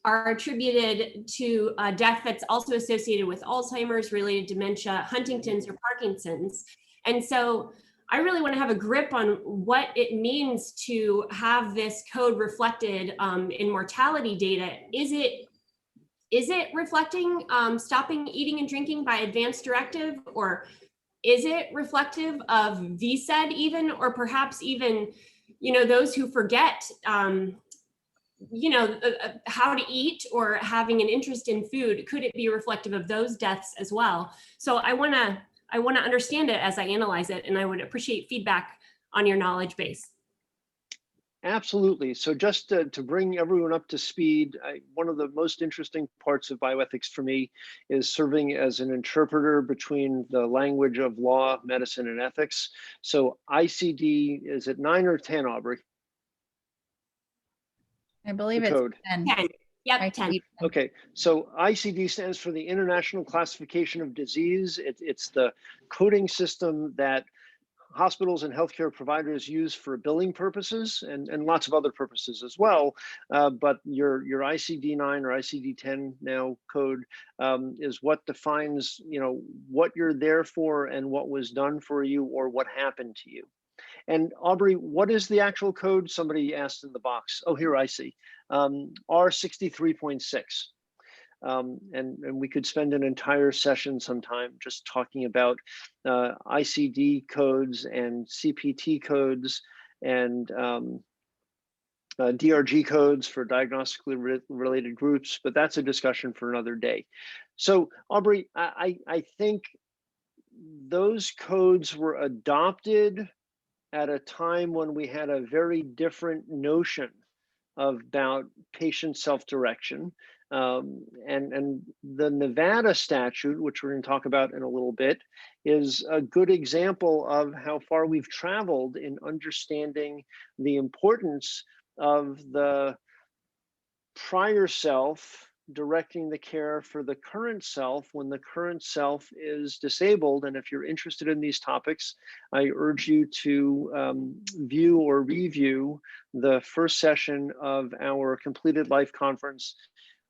are attributed to a death that's also associated with Alzheimer's, related dementia, Huntington's, or Parkinson's. And so I really want to have a grip on what it means to have this code reflected in mortality data. Is it reflecting stopping eating and drinking by advanced directive, or is it reflective of VSED even, or perhaps even, those who forget how to eat or having an interest in food, could it be reflective of those deaths as well? So I want to understand it as I analyze it, and I would appreciate feedback on your knowledge base. Absolutely. So just to bring everyone up to speed, one of the most interesting parts of bioethics for me is serving as an interpreter between the language of law, medicine, and ethics. So ICD, is it 9 or 10, Aubrey? I believe the it's code. 10. Yep, 10. Okay, so ICD stands for the International Classification of Disease. It's the coding system that hospitals and healthcare providers use for billing purposes and lots of other purposes as well. But your ICD-9 or ICD-10 now code is what defines, what you're there for and what was done for you or what happened to you. And Aubrey, what is the actual code? Somebody asked in the box. Oh, here I see. R63.6. And we could spend an entire session sometime just talking about ICD codes and CPT codes and DRG codes for diagnostically related groups, but that's a discussion for another day. So Aubrey, I think those codes were adopted at a time when we had a very different notion about patient self-direction. And the Nevada statute, which we're going to talk about in a little bit, is a good example of how far we've traveled in understanding the importance of the prior self directing the care for the current self when the current self is disabled. And if you're interested in these topics, I urge you to view or review the first session of our Completed Life Conference,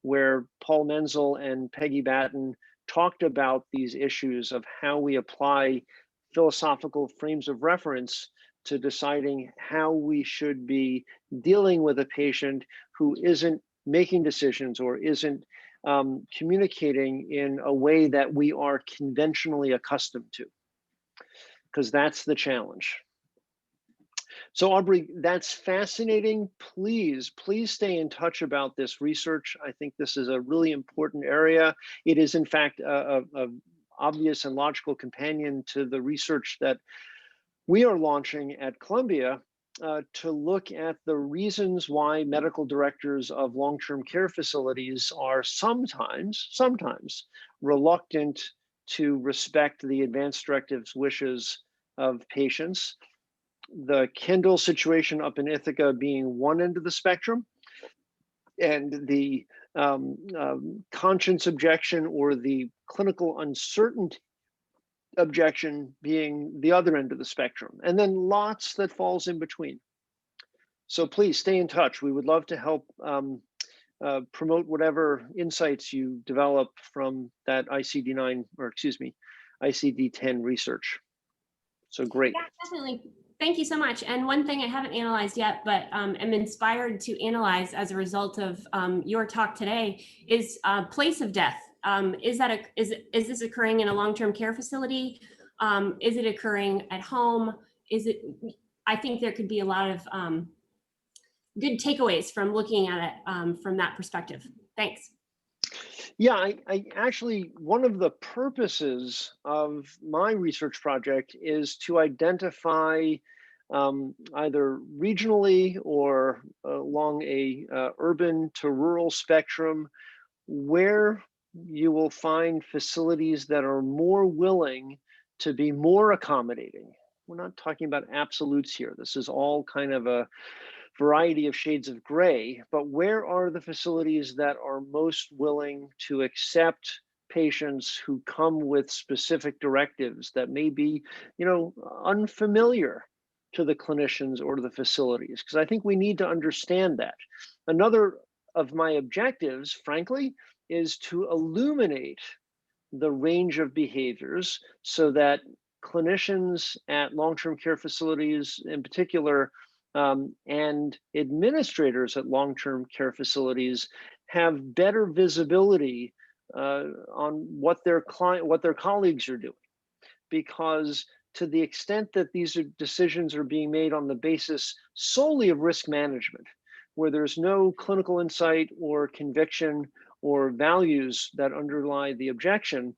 where Paul Menzel and Peggy Batten talked about these issues of how we apply philosophical frames of reference to deciding how we should be dealing with a patient who isn't making decisions or isn't communicating in a way that we are conventionally accustomed to, because that's the challenge. So Aubrey, that's fascinating. Please stay in touch about this research. I think this is a really important area. It is in fact a obvious and logical companion to the research that we are launching at Columbia to look at the reasons why medical directors of long-term care facilities are sometimes reluctant to respect the advance directives wishes of patients. The Kendall situation up in Ithaca being one end of the spectrum, and the conscience objection or the clinical uncertainty objection being the other end of the spectrum, and then lots that falls in between. So please stay in touch. We would love to help promote whatever insights you develop from that ICD-9, or excuse me, ICD-10 research. So great. Yeah, definitely. Thank you so much. And one thing I haven't analyzed yet, but am inspired to analyze as a result of your talk today is place of death. Is this occurring in a long-term care facility? Is it occurring at home? I think there could be a lot of good takeaways from looking at it from that perspective. Thanks. Yeah, I actually, one of the purposes of my research project is to identify either regionally or along a urban to rural spectrum where you will find facilities that are more willing to be more accommodating. We're not talking about absolutes here. This is all kind of a variety of shades of gray, but where are the facilities that are most willing to accept patients who come with specific directives that may be, unfamiliar to the clinicians or to the facilities? Because I think we need to understand that. Another of my objectives, frankly, is to illuminate the range of behaviors so that clinicians at long-term care facilities in particular and administrators at long-term care facilities have better visibility on what their colleagues are doing. Because to the extent that these decisions are being made on the basis solely of risk management, where there's no clinical insight or conviction or values that underlie the objection,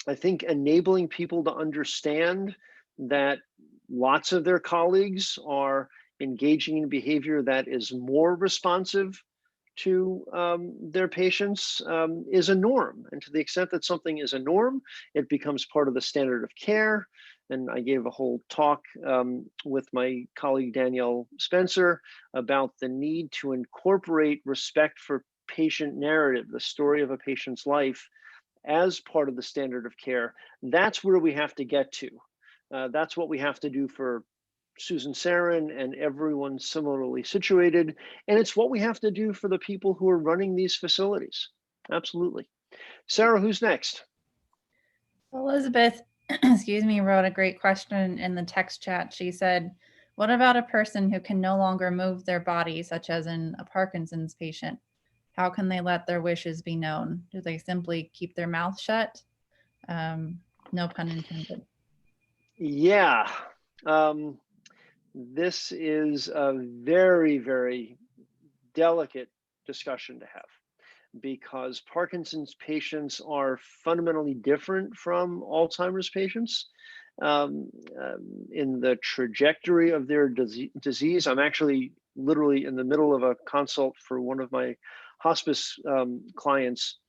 I think enabling people to understand that lots of their colleagues are engaging in behavior that is more responsive to their patients is a norm. And to the extent that something is a norm, it becomes part of the standard of care. And I gave a whole talk with my colleague Danielle Spencer about the need to incorporate respect for patient narrative, the story of a patient's life, as part of the standard of care. That's where we have to get to. That's what we have to do for Susan Saran and everyone similarly situated. And it's what we have to do for the people who are running these facilities. Absolutely. Sarah, who's next? Elizabeth, excuse me, wrote a great question in the text chat. She said, what about a person who can no longer move their body, such as in a Parkinson's patient? How can they let their wishes be known? Do they simply keep their mouth shut? No pun intended. Yeah. This is a very, very delicate discussion to have, because Parkinson's patients are fundamentally different from Alzheimer's patients in the trajectory of their disease. I'm actually literally in the middle of a consult for one of my hospice clients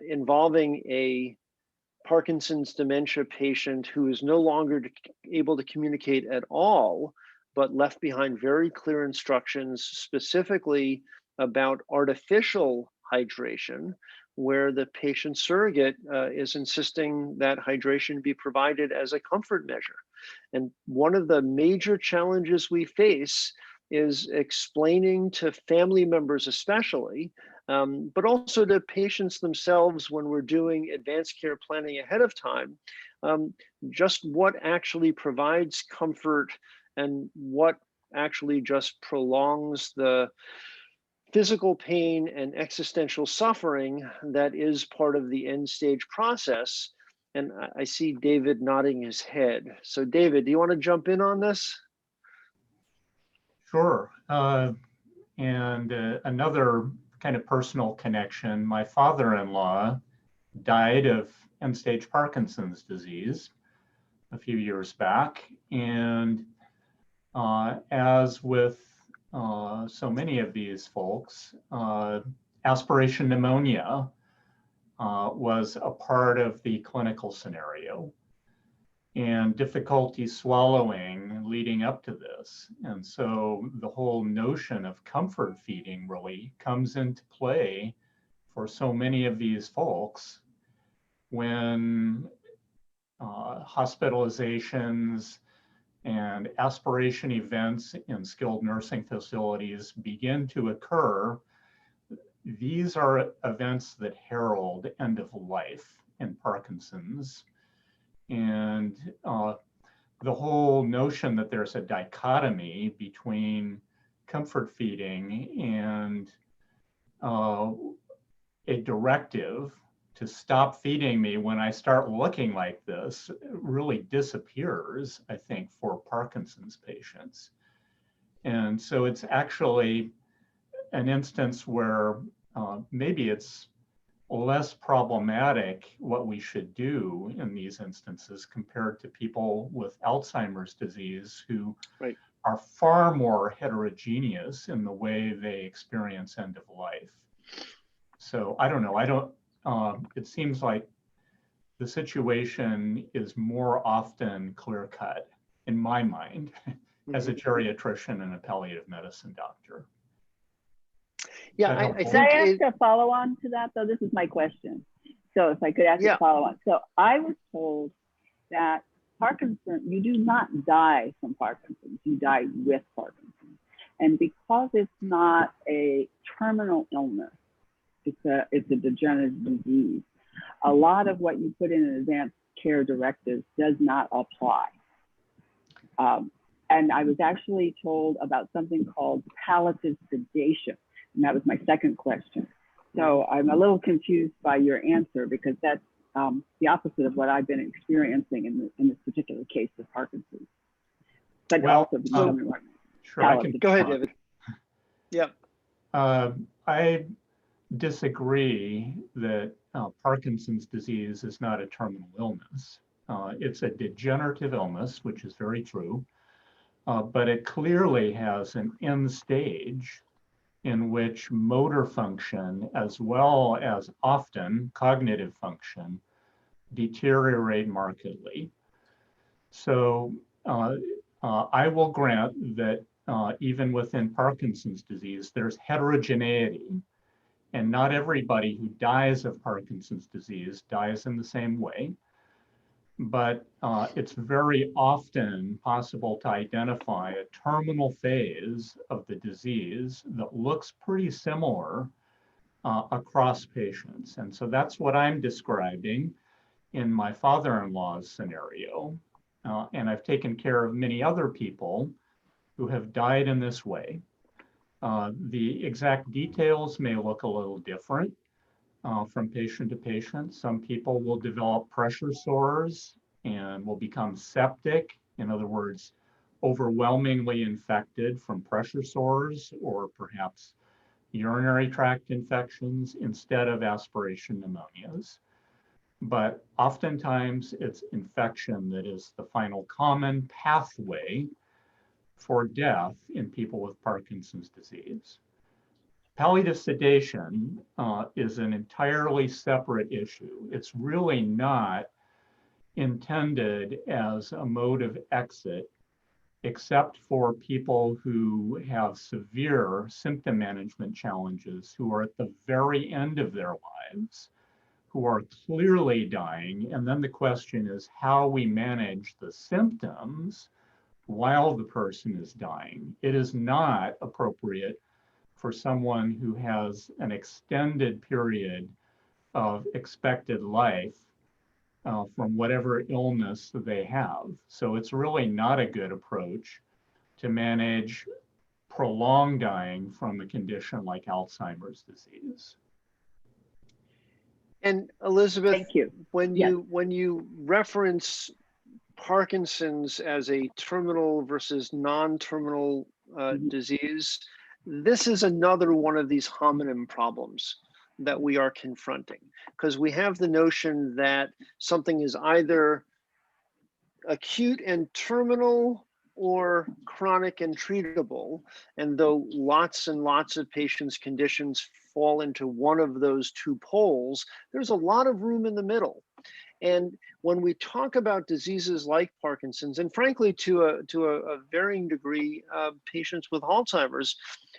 involving a Parkinson's dementia patient who is no longer able to communicate at all, but left behind very clear instructions specifically about artificial hydration, where the patient surrogate is insisting that hydration be provided as a comfort measure. And one of the major challenges we face is explaining to family members especially, but also to patients themselves when we're doing advanced care planning ahead of time, just what actually provides comfort and what actually just prolongs the physical pain and existential suffering that is part of the end stage process. And I see David nodding his head. So David, do you want to jump in on this? Sure. And another kind of personal connection, my father-in-law died of end-stage Parkinson's disease a few years back. And as with so many of these folks, aspiration pneumonia was a part of the clinical scenario, and difficulty swallowing leading up to this. And so the whole notion of comfort feeding really comes into play for so many of these folks when hospitalizations and aspiration events in skilled nursing facilities begin to occur. These are events that herald end of life in Parkinson's. And the whole notion that there's a dichotomy between comfort feeding and a directive to stop feeding me when I start looking like this really disappears, I think, for Parkinson's patients. And so it's actually an instance where maybe it's less problematic what we should do in these instances compared to people with Alzheimer's disease who are far more heterogeneous in the way they experience end of life. So I don't know, it seems like the situation is more often clear-cut in my mind as a geriatrician and a palliative medicine doctor. Yeah, I Can I ask a follow-on to that, though? This is my question. So if I could ask a follow-on. So I was told that Parkinson's, you do not die from Parkinson's, you die with Parkinson's. And because it's not a terminal illness, it's a degenerative disease, a lot of what you put in an advanced care directive does not apply. And I was actually told about something called palliative sedation. And that was my second question. So I'm a little confused by your answer because that's the opposite of what I've been experiencing in this particular case of Parkinson's. But well, also sure, I can go ahead, David. Yeah. I disagree that Parkinson's disease is not a terminal illness. It's a degenerative illness, which is very true, but it clearly has an end stage in which motor function, as well as often cognitive function, deteriorate markedly. So I will grant that even within Parkinson's disease, there's heterogeneity. And not everybody who dies of Parkinson's disease dies in the same way. But it's very often possible to identify a terminal phase of the disease that looks pretty similar across patients. And so that's what I'm describing in my father-in-law's scenario. And I've taken care of many other people who have died in this way. The exact details may look a little different from patient to patient. Some people will develop pressure sores and will become septic. In other words, overwhelmingly infected from pressure sores or perhaps urinary tract infections instead of aspiration pneumonias. But oftentimes it's infection that is the final common pathway for death in people with Parkinson's disease. Palliative sedation is an entirely separate issue. It's really not intended as a mode of exit, except for people who have severe symptom management challenges, who are at the very end of their lives, who are clearly dying. And then the question is how we manage the symptoms while the person is dying. It is not appropriate for someone who has an extended period of expected life from whatever illness they have. So it's really not a good approach to manage prolonged dying from a condition like Alzheimer's disease. And Elizabeth, Thank you. when Yes. you reference Parkinson's as a terminal versus non-terminal disease, this is another one of these homonym problems that we are confronting, because we have the notion that something is either acute and terminal or chronic and treatable. And though lots and lots of patients' conditions fall into one of those two poles, there's a lot of room in the middle. And when we talk about diseases like Parkinson's, and frankly, to a varying degree, patients with Alzheimer's,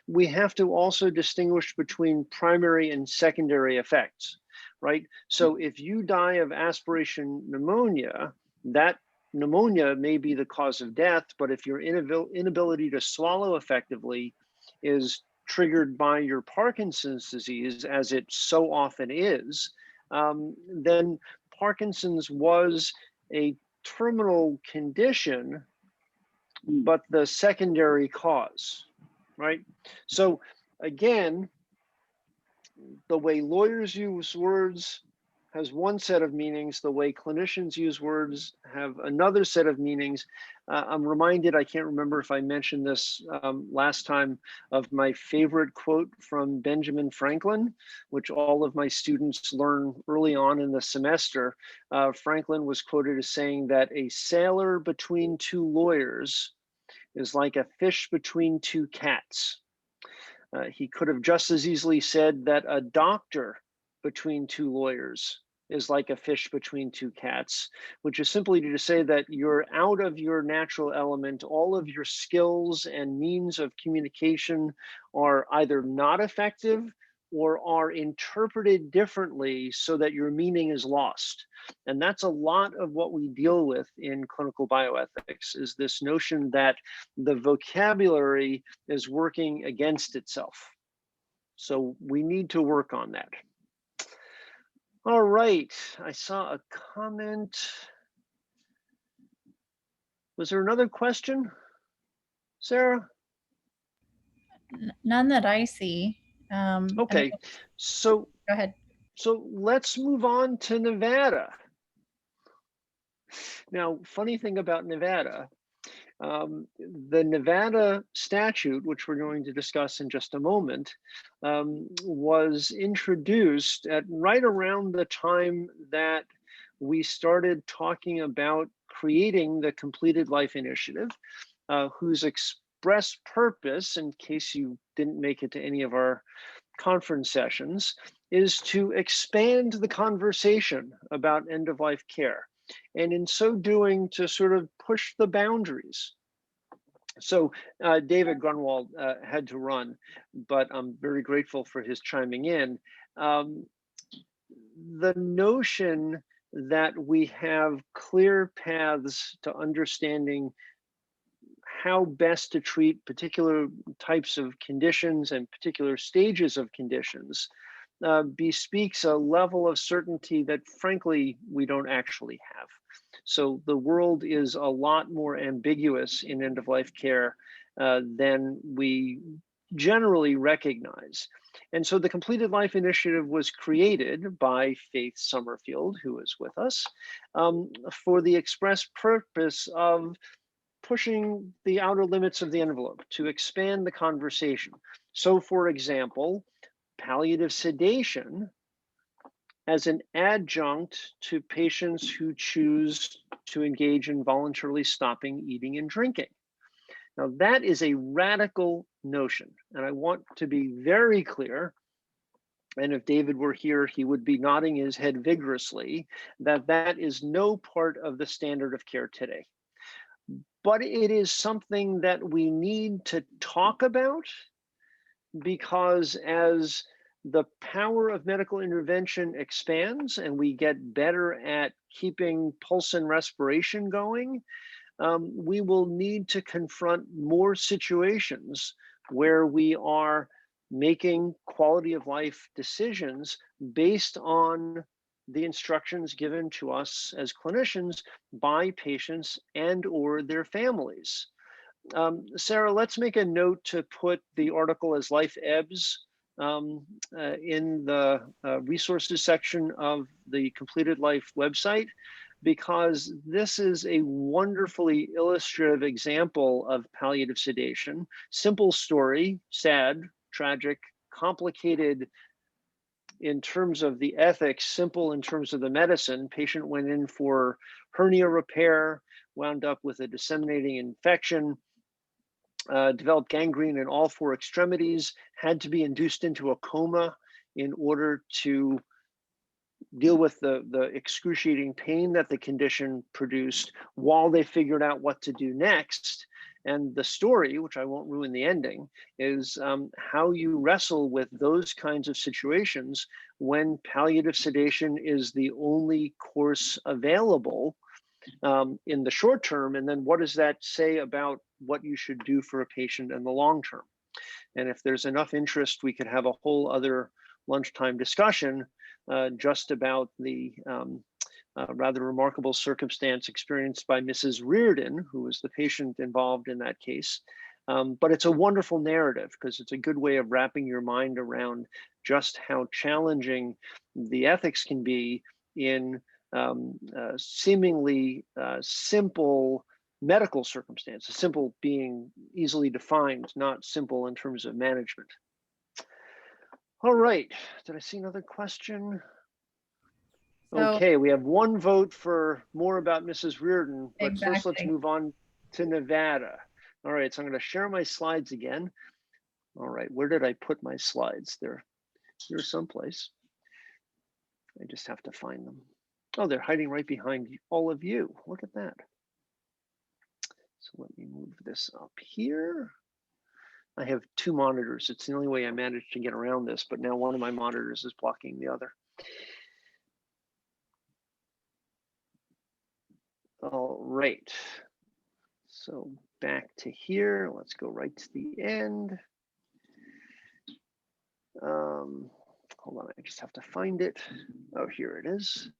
we have to also distinguish between primary and secondary effects, right? So if you die of aspiration pneumonia, that pneumonia may be the cause of death, but if your inability to swallow effectively is triggered by your Parkinson's disease, as it so often is, then Parkinson's was a terminal condition, but the secondary cause, right? So again, the way lawyers use words has one set of meanings. The way clinicians use words have another set of meanings. I'm reminded, I can't remember if I mentioned this last time, of my favorite quote from Benjamin Franklin, which all of my students learn early on in the semester. Franklin was quoted as saying that a sailor between two lawyers is like a fish between two cats. He could have just as easily said that a doctor between two lawyers is like a fish between two cats, which is simply to say that you're out of your natural element. All of your skills and means of communication are either not effective or are interpreted differently so that your meaning is lost. And that's a lot of what we deal with in clinical bioethics, is this notion that the vocabulary is working against itself. So we need to work on that. All right, I saw a comment. Was there another question, Sarah? None that I see. Okay, so go ahead. So let's move on to Nevada. Now, funny thing about Nevada, The Nevada statute, which we're going to discuss in just a moment, was introduced at right around the time that we started talking about creating the Completed Life Initiative, whose express purpose, in case you didn't make it to any of our conference sessions, is to expand the conversation about end-of-life care. And in so doing, to sort of push the boundaries. So David Grunwald had to run, but I'm very grateful for his chiming in. The notion that we have clear paths to understanding how best to treat particular types of conditions and particular stages of conditions bespeaks a level of certainty that, frankly, we don't actually have. So the world is a lot more ambiguous in end-of-life care than we generally recognize. And so the Completed Life Initiative was created by Faith Summerfield, who is with us, for the express purpose of pushing the outer limits of the envelope to expand the conversation. So, for example, palliative sedation as an adjunct to patients who choose to engage in voluntarily stopping eating and drinking. Now, that is a radical notion, and I want to be very clear, and if David were here, he would be nodding his head vigorously, that that is no part of the standard of care today. But it is something that we need to talk about, because as the power of medical intervention expands and we get better at keeping pulse and respiration going, we will need to confront more situations where we are making quality of life decisions based on the instructions given to us as clinicians by patients and or their families. Sarah, let's make a note to put the article As Life Ebbs in the resources section of the Completed Life website, because this is a wonderfully illustrative example of palliative sedation. Simple story, sad, tragic, complicated in terms of the ethics, simple in terms of the medicine. Patient went in for hernia repair, wound up with a disseminating infection, developed gangrene in all four extremities, had to be induced into a coma in order to deal with the excruciating pain that the condition produced while they figured out what to do next. And the story, which I won't ruin the ending, is how you wrestle with those kinds of situations when palliative sedation is the only course available in the short term. And then what does that say about what you should do for a patient in the long term? And if there's enough interest, we could have a whole other lunchtime discussion just about the rather remarkable circumstance experienced by Mrs. Reardon, who was the patient involved in that case. But it's a wonderful narrative because it's a good way of wrapping your mind around just how challenging the ethics can be in seemingly simple medical circumstances, simple being easily defined, not simple in terms of management. All right, did I see another question? Okay, we have one vote for more about Mrs. Reardon, but first let's move on to Nevada. All right, so I'm going to share my slides again. All right, where did I put my slides? They're here someplace. I just have to find them. Oh, they're hiding right behind all of you. Look at that. So let me move this up here. I have two monitors. It's the only way I managed to get around this, but now one of my monitors is blocking the other. All right, so back to here. Let's go right to the end. Hold on, I just have to find it. Oh, here it is.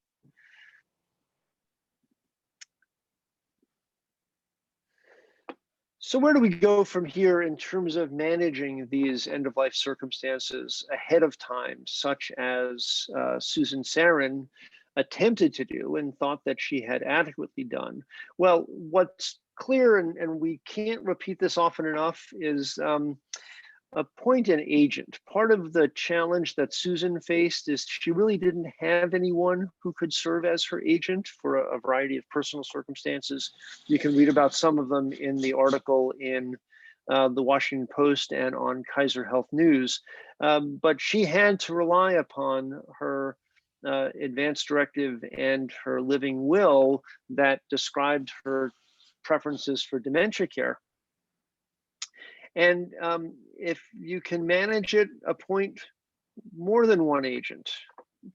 So where do we go from here in terms of managing these end-of-life circumstances ahead of time, such as Susan Saran attempted to do and thought that she had adequately done? Well, what's clear, and we can't repeat this often enough, is appoint an agent. Part of the challenge that Susan faced is she really didn't have anyone who could serve as her agent for a variety of personal circumstances. You can read about some of them in the article in the Washington Post and on Kaiser Health News. But she had to rely upon her advance directive and her living will that described her preferences for dementia care. And if you can manage it, appoint more than one agent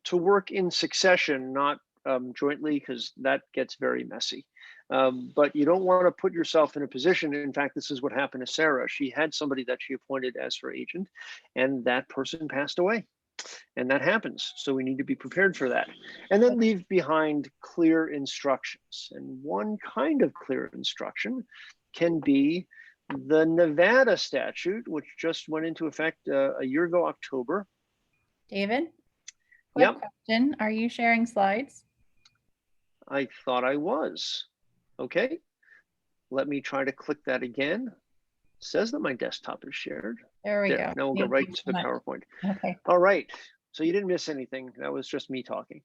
to work in succession, not jointly, because that gets very messy. But you don't want to put yourself in a position. In fact, this is what happened to Sarah. She had somebody that she appointed as her agent, and that person passed away. And that happens. So we need to be prepared for that. And then leave behind clear instructions. And one kind of clear instruction can be the Nevada statute, which just went into effect a year ago, October. David, quick question. Are you sharing slides? I thought I was. Okay. Let me try to click that again. It says that my desktop is shared. There we go. Now we'll go right to the PowerPoint. Okay. All right. So you didn't miss anything. That was just me talking.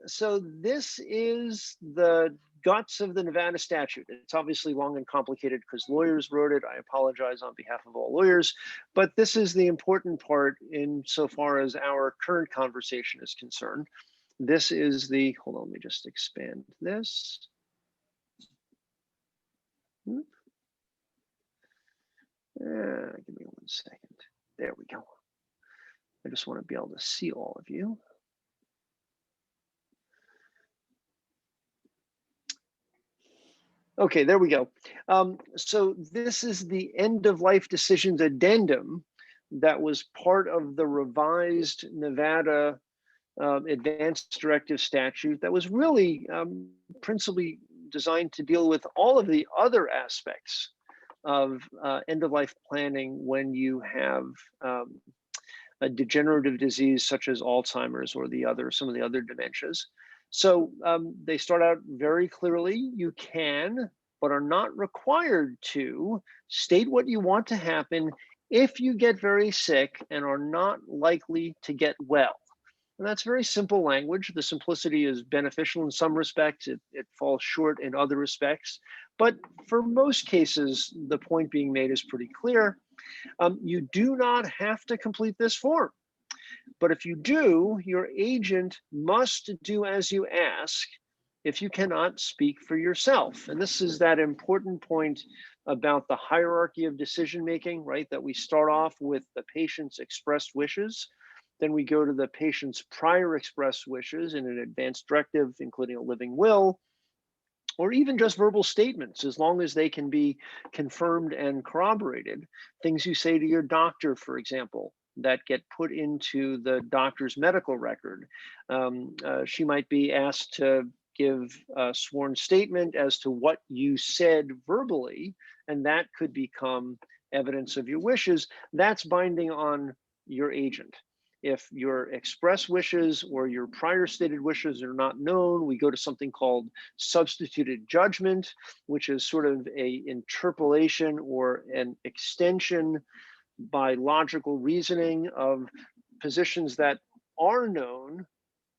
So this is the guts of the Nevada statute. It's obviously long and complicated because lawyers wrote it. I apologize on behalf of all lawyers, but this is the important part insofar as our current conversation is concerned. This is the, hold on, let me just expand this. Give me 1 second. There we go. I just want to be able to see all of you. Okay, there we go. So this is the end of life decisions addendum that was part of the revised Nevada advanced directive statute that was really principally designed to deal with all of the other aspects of end of life planning when you have a degenerative disease such as Alzheimer's or some of the other dementias. So they start out very clearly. You can, but are not required to, state what you want to happen if you get very sick and are not likely to get well. And that's very simple language. The simplicity is beneficial in some respects. It falls short in other respects. But for most cases, the point being made is pretty clear. You do not have to complete this form. But if you do, your agent must do as you ask if you cannot speak for yourself. And this is that important point about the hierarchy of decision making, right? That we start off with the patient's expressed wishes. Then we go to the patient's prior expressed wishes in an advanced directive, including a living will, or even just verbal statements, as long as they can be confirmed and corroborated. Things you say to your doctor, for example, that get put into the doctor's medical record. She might be asked to give a sworn statement as to what you said verbally, and that could become evidence of your wishes. That's binding on your agent. If your express wishes or your prior stated wishes are not known, we go to something called substituted judgment, which is sort of an interpolation or an extension by logical reasoning of positions that are known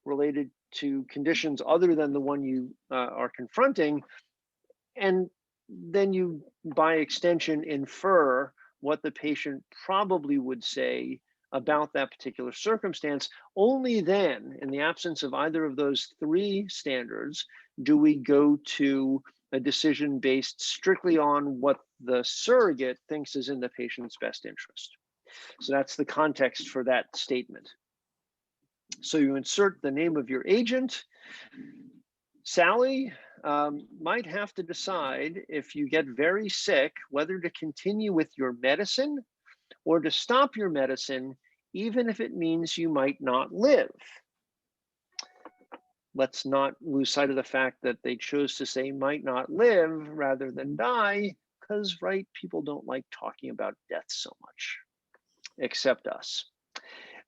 related to conditions other than the one you are confronting. And then you, by extension, infer what the patient probably would say about that particular circumstance. Only then, in the absence of either of those three standards, do we go to a decision based strictly on what the surrogate thinks is in the patient's best interest. So that's the context for that statement. So you insert the name of your agent. Sally might have to decide, if you get very sick, whether to continue with your medicine or to stop your medicine, even if it means you might not live. Let's not lose sight of the fact that they chose to say might not live rather than die, because, right, people don't like talking about death so much, except us.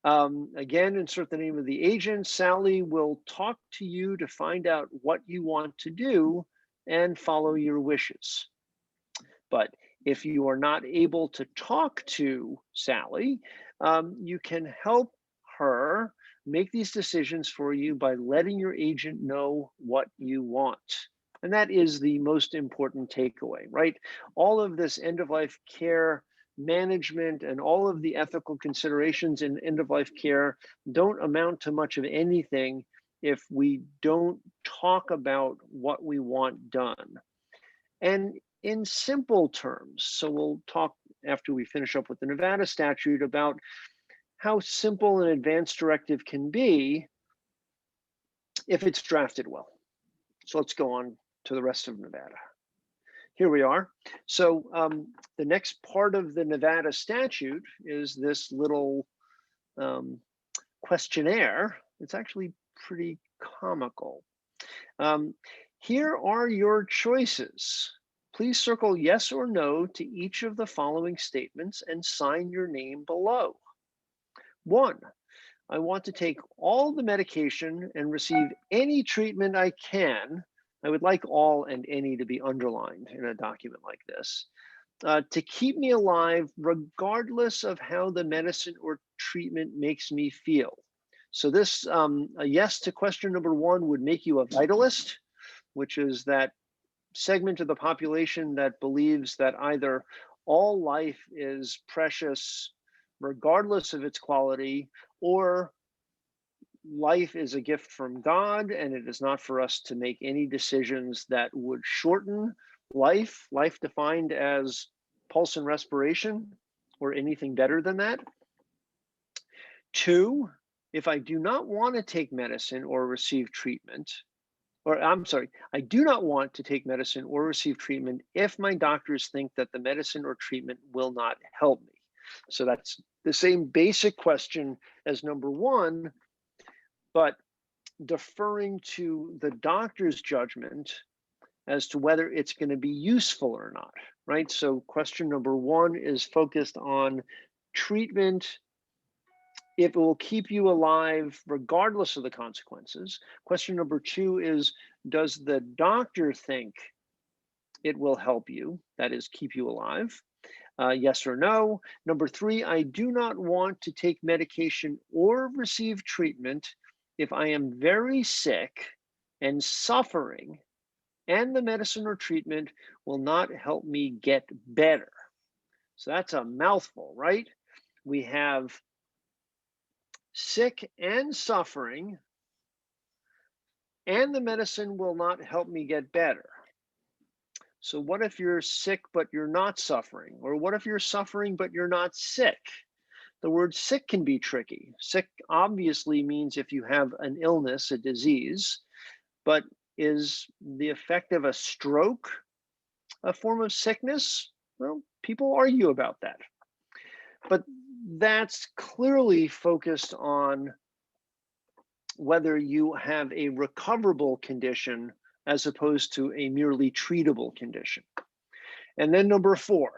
Again, insert the name of the agent. Sally will talk to you to find out what you want to do and follow your wishes. But if you are not able to talk to Sally, you can help her make these decisions for you by letting your agent know what you want. And that is the most important takeaway, right? All of this end-of-life care management and all of the ethical considerations in end-of-life care don't amount to much of anything if we don't talk about what we want done. And in simple terms, so we'll talk after we finish up with the Nevada statute about how simple an advance directive can be if it's drafted well. So let's go on to the rest of Nevada. Here we are. So the next part of the Nevada statute is this little questionnaire. It's actually pretty comical. Here are your choices. Please circle yes or no to each of the following statements and sign your name below. 1, I want to take all the medication and receive any treatment I can. I would like all and any to be underlined in a document like this, to keep me alive regardless of how the medicine or treatment makes me feel. So this, a yes to question number 1 would make you a vitalist, which is that segment of the population that believes that either all life is precious regardless of its quality, or life is a gift from God and it is not for us to make any decisions that would shorten life defined as pulse and respiration or anything better than that. 2, if I do not want to take medicine or receive treatment, or I'm sorry, I do not want to take medicine or receive treatment if my doctors think that the medicine or treatment will not help me. So that's the same basic question as number 1, but deferring to the doctor's judgment as to whether it's going to be useful or not, right? So question number 1 is focused on treatment, if it will keep you alive regardless of the consequences. Question number 2 is, does the doctor think it will help you, that is, keep you alive? Yes or no. Number 3, I do not want to take medication or receive treatment if I am very sick and suffering and the medicine or treatment will not help me get better. So that's a mouthful, right? We have sick and suffering, and the medicine will not help me get better. So what if you're sick but you're not suffering? Or what if you're suffering but you're not sick? The word sick can be tricky. Sick obviously means if you have an illness, a disease, but is the effect of a stroke a form of sickness? Well, people argue about that. But that's clearly focused on whether you have a recoverable condition as opposed to a merely treatable condition. And then number 4,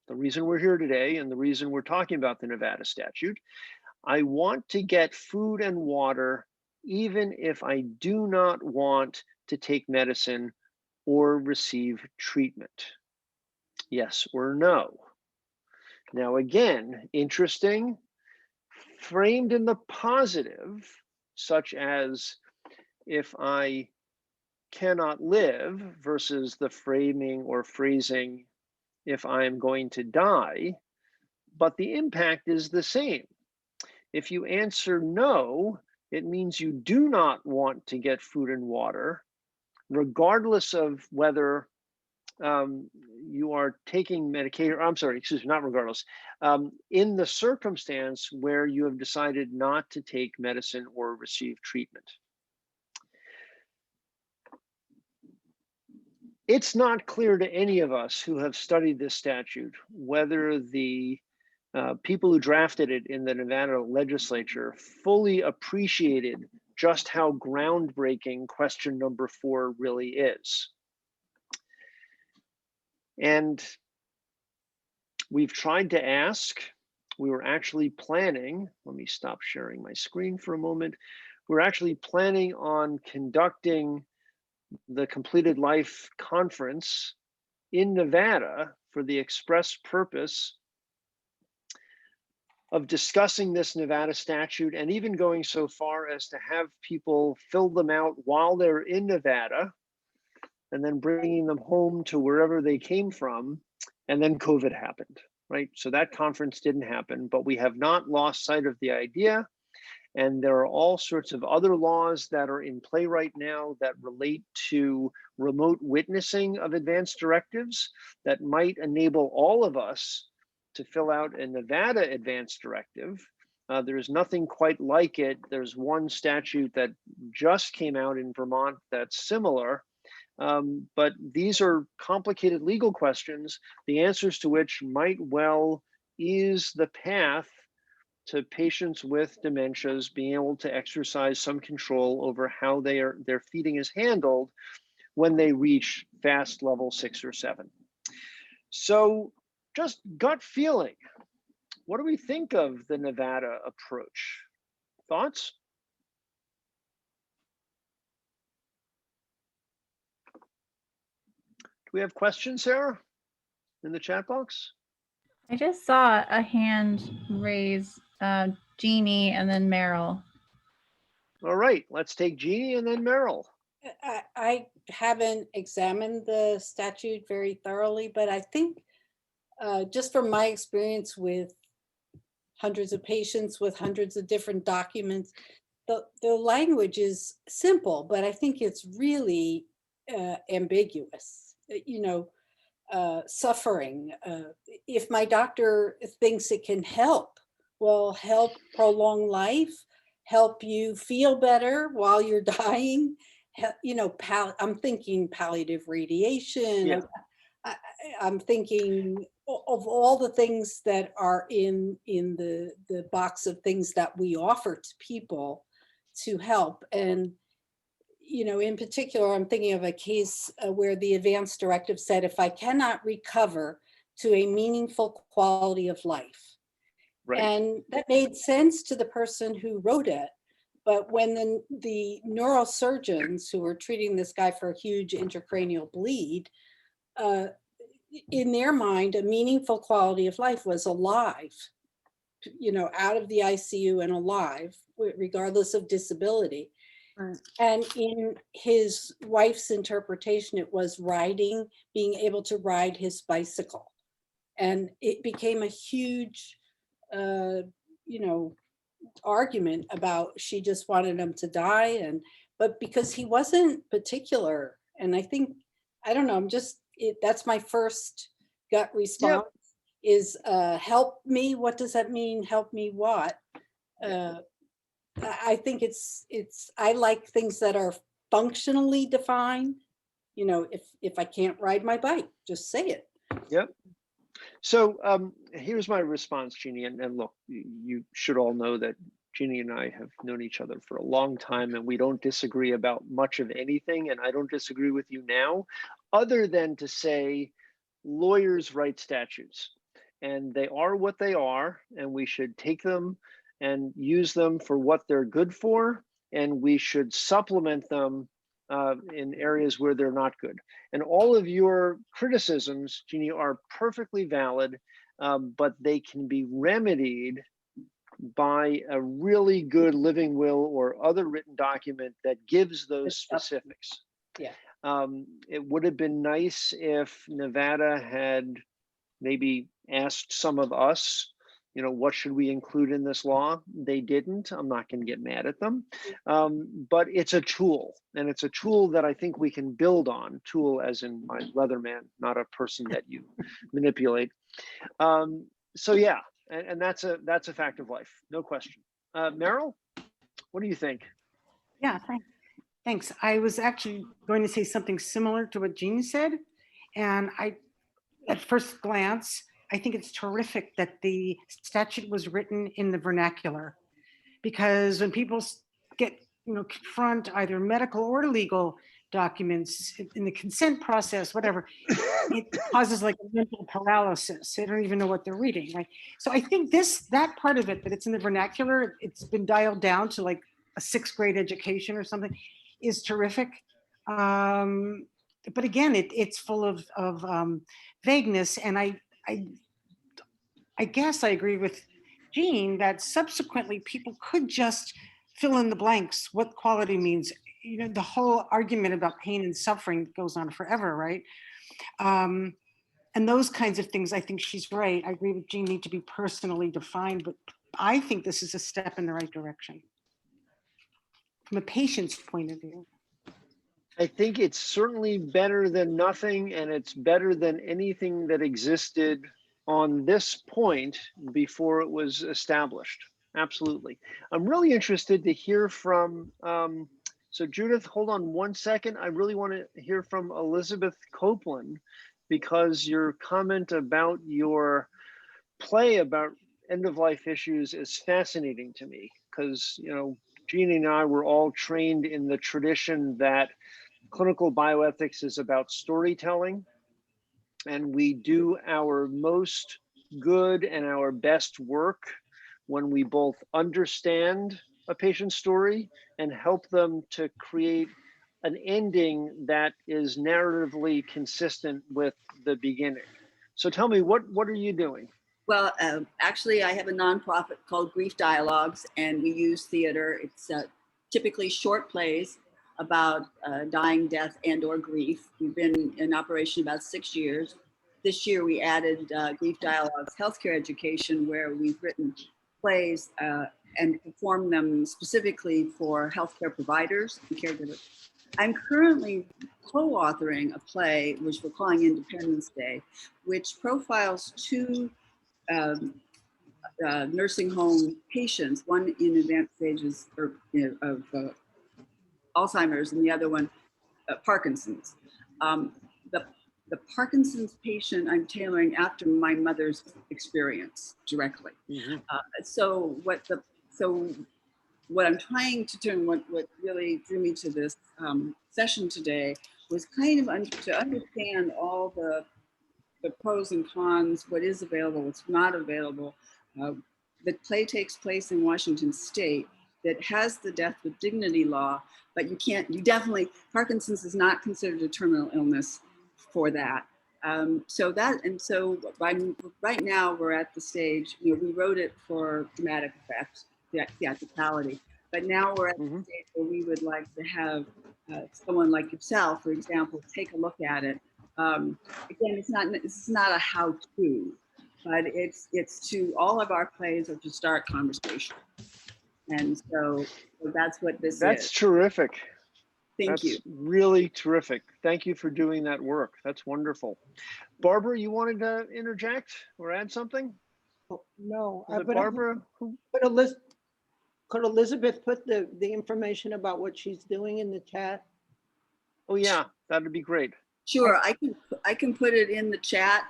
the reason we're here today and the reason we're talking about the Nevada statute, I want to get food and water even if I do not want to take medicine or receive treatment. Yes or no? Now again, interesting, framed in the positive, such as if I cannot live versus the framing or phrasing if I am going to die, but the impact is the same. If you answer no, it means you do not want to get food and water, regardless of whether you are taking medication, I'm sorry, excuse me, not regardless, in the circumstance where you have decided not to take medicine or receive treatment. It's not clear to any of us who have studied this statute whether the people who drafted it in the Nevada legislature fully appreciated just how groundbreaking question number 4 really is. And we've tried to ask, we were actually planning, let me stop sharing my screen for a moment. We're actually planning on conducting the Completed Life Conference in Nevada for the express purpose of discussing this Nevada statute, and even going so far as to have people fill them out while they're in Nevada, and then bringing them home to wherever they came from. And then COVID happened, right? So that conference didn't happen, but we have not lost sight of the idea. And there are all sorts of other laws that are in play right now that relate to remote witnessing of advanced directives that might enable all of us to fill out a Nevada advanced directive. There's nothing quite like it. There's one statute that just came out in Vermont that's similar, but these are complicated legal questions, the answers to which might well ease the path to patients with dementias being able to exercise some control over how their feeding is handled when they reach FAST level 6 or 7. So just gut feeling, what do we think of the Nevada approach? Thoughts? Do we have questions, Sarah, in the chat box? I just saw a hand raise, Jeannie and then Meryl. All right, let's take Jeannie and then Meryl. I haven't examined the statute very thoroughly, but I think just from my experience with hundreds of patients with hundreds of different documents, the language is simple, but I think it's really ambiguous. You know, suffering. If my doctor thinks it can help, well, help prolong life, help you feel better while you're dying. You know, I'm thinking palliative radiation. Yeah. I'm thinking of all the things that are in the box of things that we offer to people to help. And, you know, in particular, I'm thinking of a case where the advanced directive said, if I cannot recover to a meaningful quality of life. Right. And that made sense to the person who wrote it. But when the neurosurgeons who were treating this guy for a huge intracranial bleed, in their mind, a meaningful quality of life was alive, you know, out of the ICU and alive, regardless of disability. Right. And in his wife's interpretation, it was riding, being able to ride his bicycle. And it became a huge, you know, argument about she just wanted him to die. But because he wasn't particular, and I think, I don't know, I'm just, that's my first gut response. Yep. Is help me. What does that mean? Help me what? I think I like things that are functionally defined. You know, if I can't ride my bike, just say it. Yep. So here's my response, Jeannie. And look, you should all know that Jeannie and I have known each other for a long time, and we don't disagree about much of anything. And I don't disagree with you now, other than to say lawyers write statutes, and they are what they are, and we should take them and use them for what they're good for, and we should supplement them in areas where they're not good. And all of your criticisms, Jeannie, are perfectly valid, but they can be remedied by a really good living will or other written document that gives those specifics. Yeah. It would have been nice if Nevada had maybe asked some of us, you know, what should we include in this law? They didn't. I'm not going to get mad at them. But it's a tool, and it's a tool that I think we can build on. Tool as in my Leatherman, not a person that you manipulate. So yeah, and that's a fact of life, no question. Meryl, what do you think? Yeah, thanks. I was actually going to say something similar to what Jean said. And at first glance, I think it's terrific that the statute was written in the vernacular, because when people confront either medical or legal documents in the consent process, whatever, it causes like a mental paralysis. They don't even know what they're reading, right? So I think that part of it, that it's in the vernacular, it's been dialed down to like a 6th grade education or something, is terrific. But again, it's full of vagueness. And I guess I agree with Jean that subsequently people could just fill in the blanks, what quality means. You know, the whole argument about pain and suffering goes on forever, right? And those kinds of things, I think she's right. I agree with Jean, need to be personally defined, but I think this is a step in the right direction from a patient's point of view. I think it's certainly better than nothing, and it's better than anything that existed on this point before it was established. Absolutely. I'm really interested to hear from, so Judith, hold on one second. I really want to hear from Elizabeth Copeland, because your comment about your play about end-of-life issues is fascinating to me, because, you know, Jeannie and I were all trained in the tradition that clinical bioethics is about storytelling, and we do our most good and our best work when we both understand a patient's story and help them to create an ending that is narratively consistent with the beginning. So tell me, what are you doing? Well, actually, I have a nonprofit called Grief Dialogues, and we use theater. It's typically short plays about dying, death, and or grief. We've been in operation about 6 years. This year, we added Grief Dialogues Healthcare Education, where we've written plays and performed them specifically for healthcare providers and caregivers. I'm currently co-authoring a play, which we're calling Independence Day, which profiles two nursing home patients, one in advanced stages of Alzheimer's and the other one Parkinson's. The Parkinson's patient I'm tailoring after my mother's experience directly. Mm-hmm. So what I'm trying to do, and what really drew me to this session today, was kind of to understand all the pros and cons, what is available, what's not available. The play takes place in Washington State that has the Death with Dignity law, but Parkinson's is not considered a terminal illness for that. So right now we're at the stage, you know, we wrote it for dramatic effect, theatricality, but now we're at the stage where we would like to have someone like yourself, for example, take a look at it. Again, it's not a how-to, but it's to, all of our plays are to start conversation. And so that's what this is. That's terrific. Thank you. That's really terrific. Thank you for doing that work. That's wonderful. Barbara, you wanted to interject or add something? No, but Barbara, could Elizabeth put the information about what she's doing in the chat? Oh yeah, that'd be great. Sure, I can put it in the chat.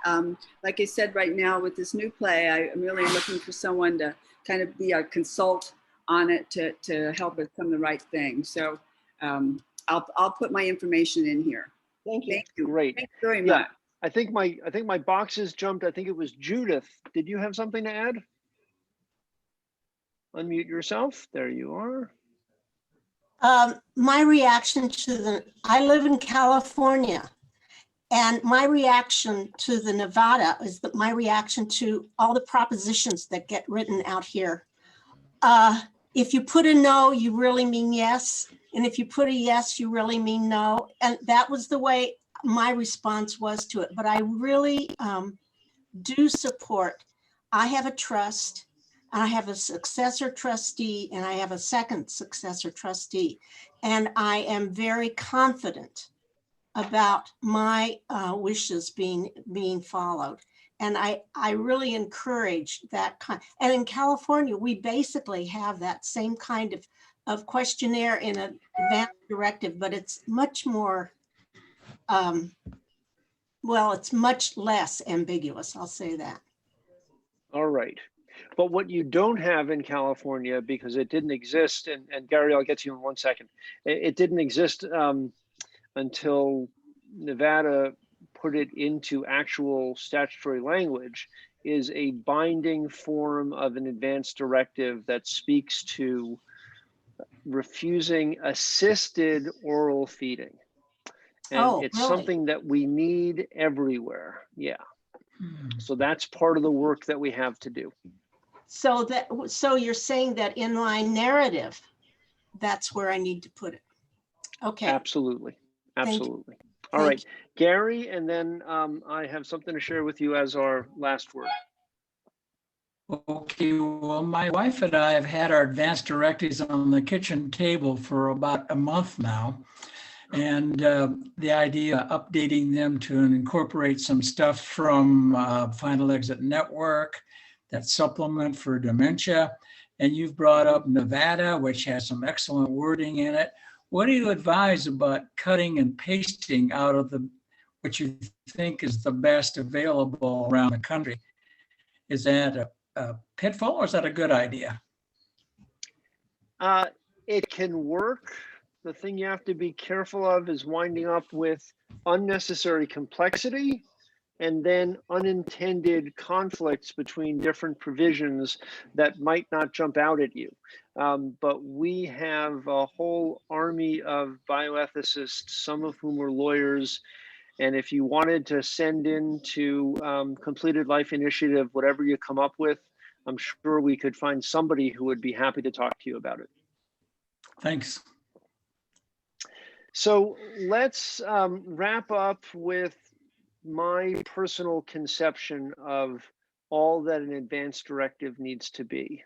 Like I said, right now with this new play, I'm really looking for someone to kind of be a consult on it to help us come the right thing. So I'll put my information in here. Thank you. Thank you. Great. Thank you very much. I think my boxes jumped. I think it was Judith. Did you have something to add? Unmute yourself. There you are. My reaction to I live in California, and my reaction to the Nevada is that my reaction to all the propositions that get written out here. If you put a no, you really mean yes. And if you put a yes, you really mean no. And that was the way my response was to it. But I really do support. I have a trust, and I have a successor trustee, and I have a second successor trustee. And I am very confident about my wishes being followed. And I really encourage that kind. And in California, we basically have that same kind of questionnaire in an advanced directive, but it's much more, well, it's much less ambiguous, I'll say that. All right. But what you don't have in California, because it didn't exist, and Gary, I'll get to you in 1 second, it didn't exist until Nevada put it into actual statutory language, is a binding form of an advanced directive that speaks to refusing assisted oral feeding. And it's really? something that we need everywhere. Yeah. So that's part of the work that we have to do. So you're saying that in my narrative, that's where I need to put it. Okay. Absolutely. Absolutely. All Thank right, Gary, and then I have something to share with you as our last word. Okay, well, my wife and I have had our advanced directives on the kitchen table for about a month now. And the idea of updating them to incorporate some stuff from Final Exit Network, that supplement for dementia. And you've brought up Nevada, which has some excellent wording in it. What do you advise about cutting and pasting out of what you think is the best available around the country? Is that a pitfall, or is that a good idea? It can work. The thing you have to be careful of is winding up with unnecessary complexity and then unintended conflicts between different provisions that might not jump out at you. But we have a whole army of bioethicists, some of whom are lawyers. And if you wanted to send in to Completed Life Initiative, whatever you come up with, I'm sure we could find somebody who would be happy to talk to you about it. Thanks. So let's wrap up with my personal conception of all that an advanced directive needs to be.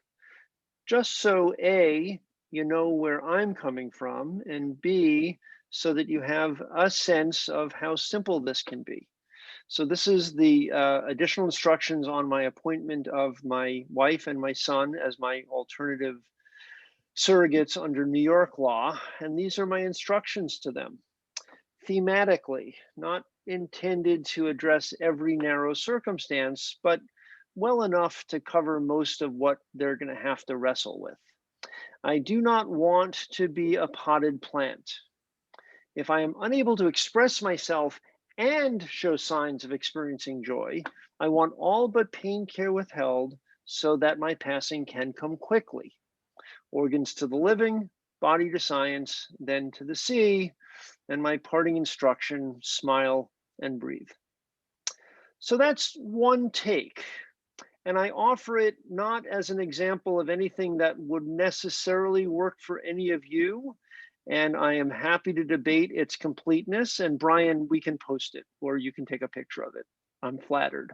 Just so A, you know where I'm coming from, and B, so that you have a sense of how simple this can be. So this is the additional instructions on my appointment of my wife and my son as my alternative surrogates under New York law, and these are my instructions to them. Thematically, not intended to address every narrow circumstance, but well enough to cover most of what they're going to have to wrestle with. I do not want to be a potted plant. If I am unable to express myself and show signs of experiencing joy, I want all but pain care withheld so that my passing can come quickly. Organs to the living, body to science, then to the sea, and my parting instruction, smile and breathe. So that's one take. And I offer it not as an example of anything that would necessarily work for any of you. And I am happy to debate its completeness. And Brian, we can post it, or you can take a picture of it. I'm flattered.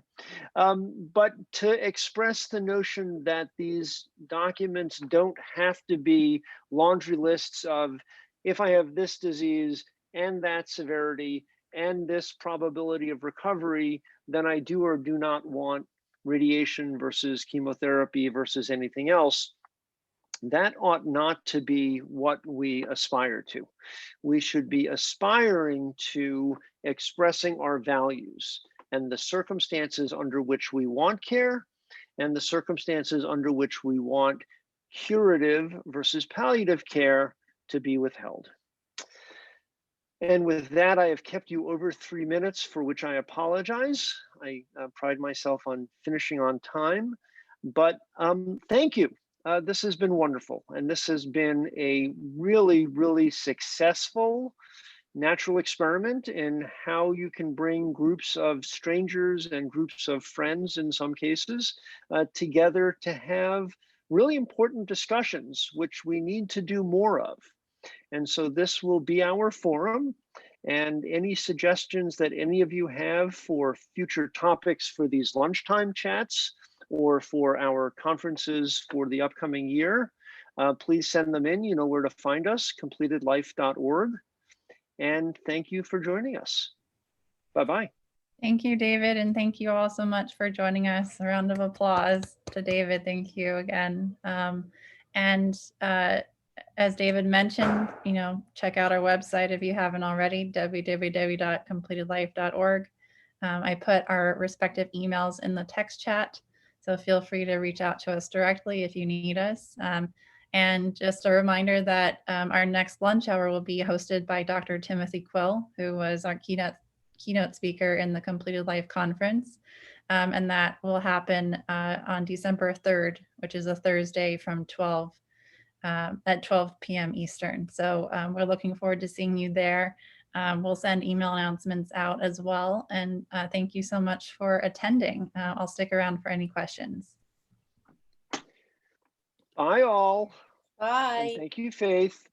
But to express the notion that these documents don't have to be laundry lists of, if I have this disease and that severity and this probability of recovery, then I do or do not want radiation versus chemotherapy versus anything else. That ought not to be what we aspire to. We should be aspiring to expressing our values and the circumstances under which we want care and the circumstances under which we want curative versus palliative care to be withheld. And with that, I have kept you over 3 minutes, for which I apologize. I pride myself on finishing on time, but thank you. This has been wonderful. And this has been a really, really successful natural experiment in how you can bring groups of strangers and groups of friends, in some cases, together to have really important discussions, which we need to do more of. And so this will be our forum, and any suggestions that any of you have for future topics for these lunchtime chats or for our conferences for the upcoming year, please send them in. You know where to find us, completedlife.org. And thank you for joining us. Bye-bye. Thank you, David, and thank you all so much for joining us. A round of applause to David. Thank you again. As David mentioned, check out our website if you haven't already, www.completedlife.org. I put our respective emails in the text chat, so feel free to reach out to us directly if you need us. And just a reminder that our next lunch hour will be hosted by Dr. Timothy Quill, who was our keynote speaker in the Completed Life Conference. And that will happen on December 3rd, which is a Thursday from 12 p.m. Eastern. So we're looking forward to seeing you there. We'll send email announcements out as well. And thank you so much for attending. I'll stick around for any questions. Bye all. Bye. And thank you, Faith.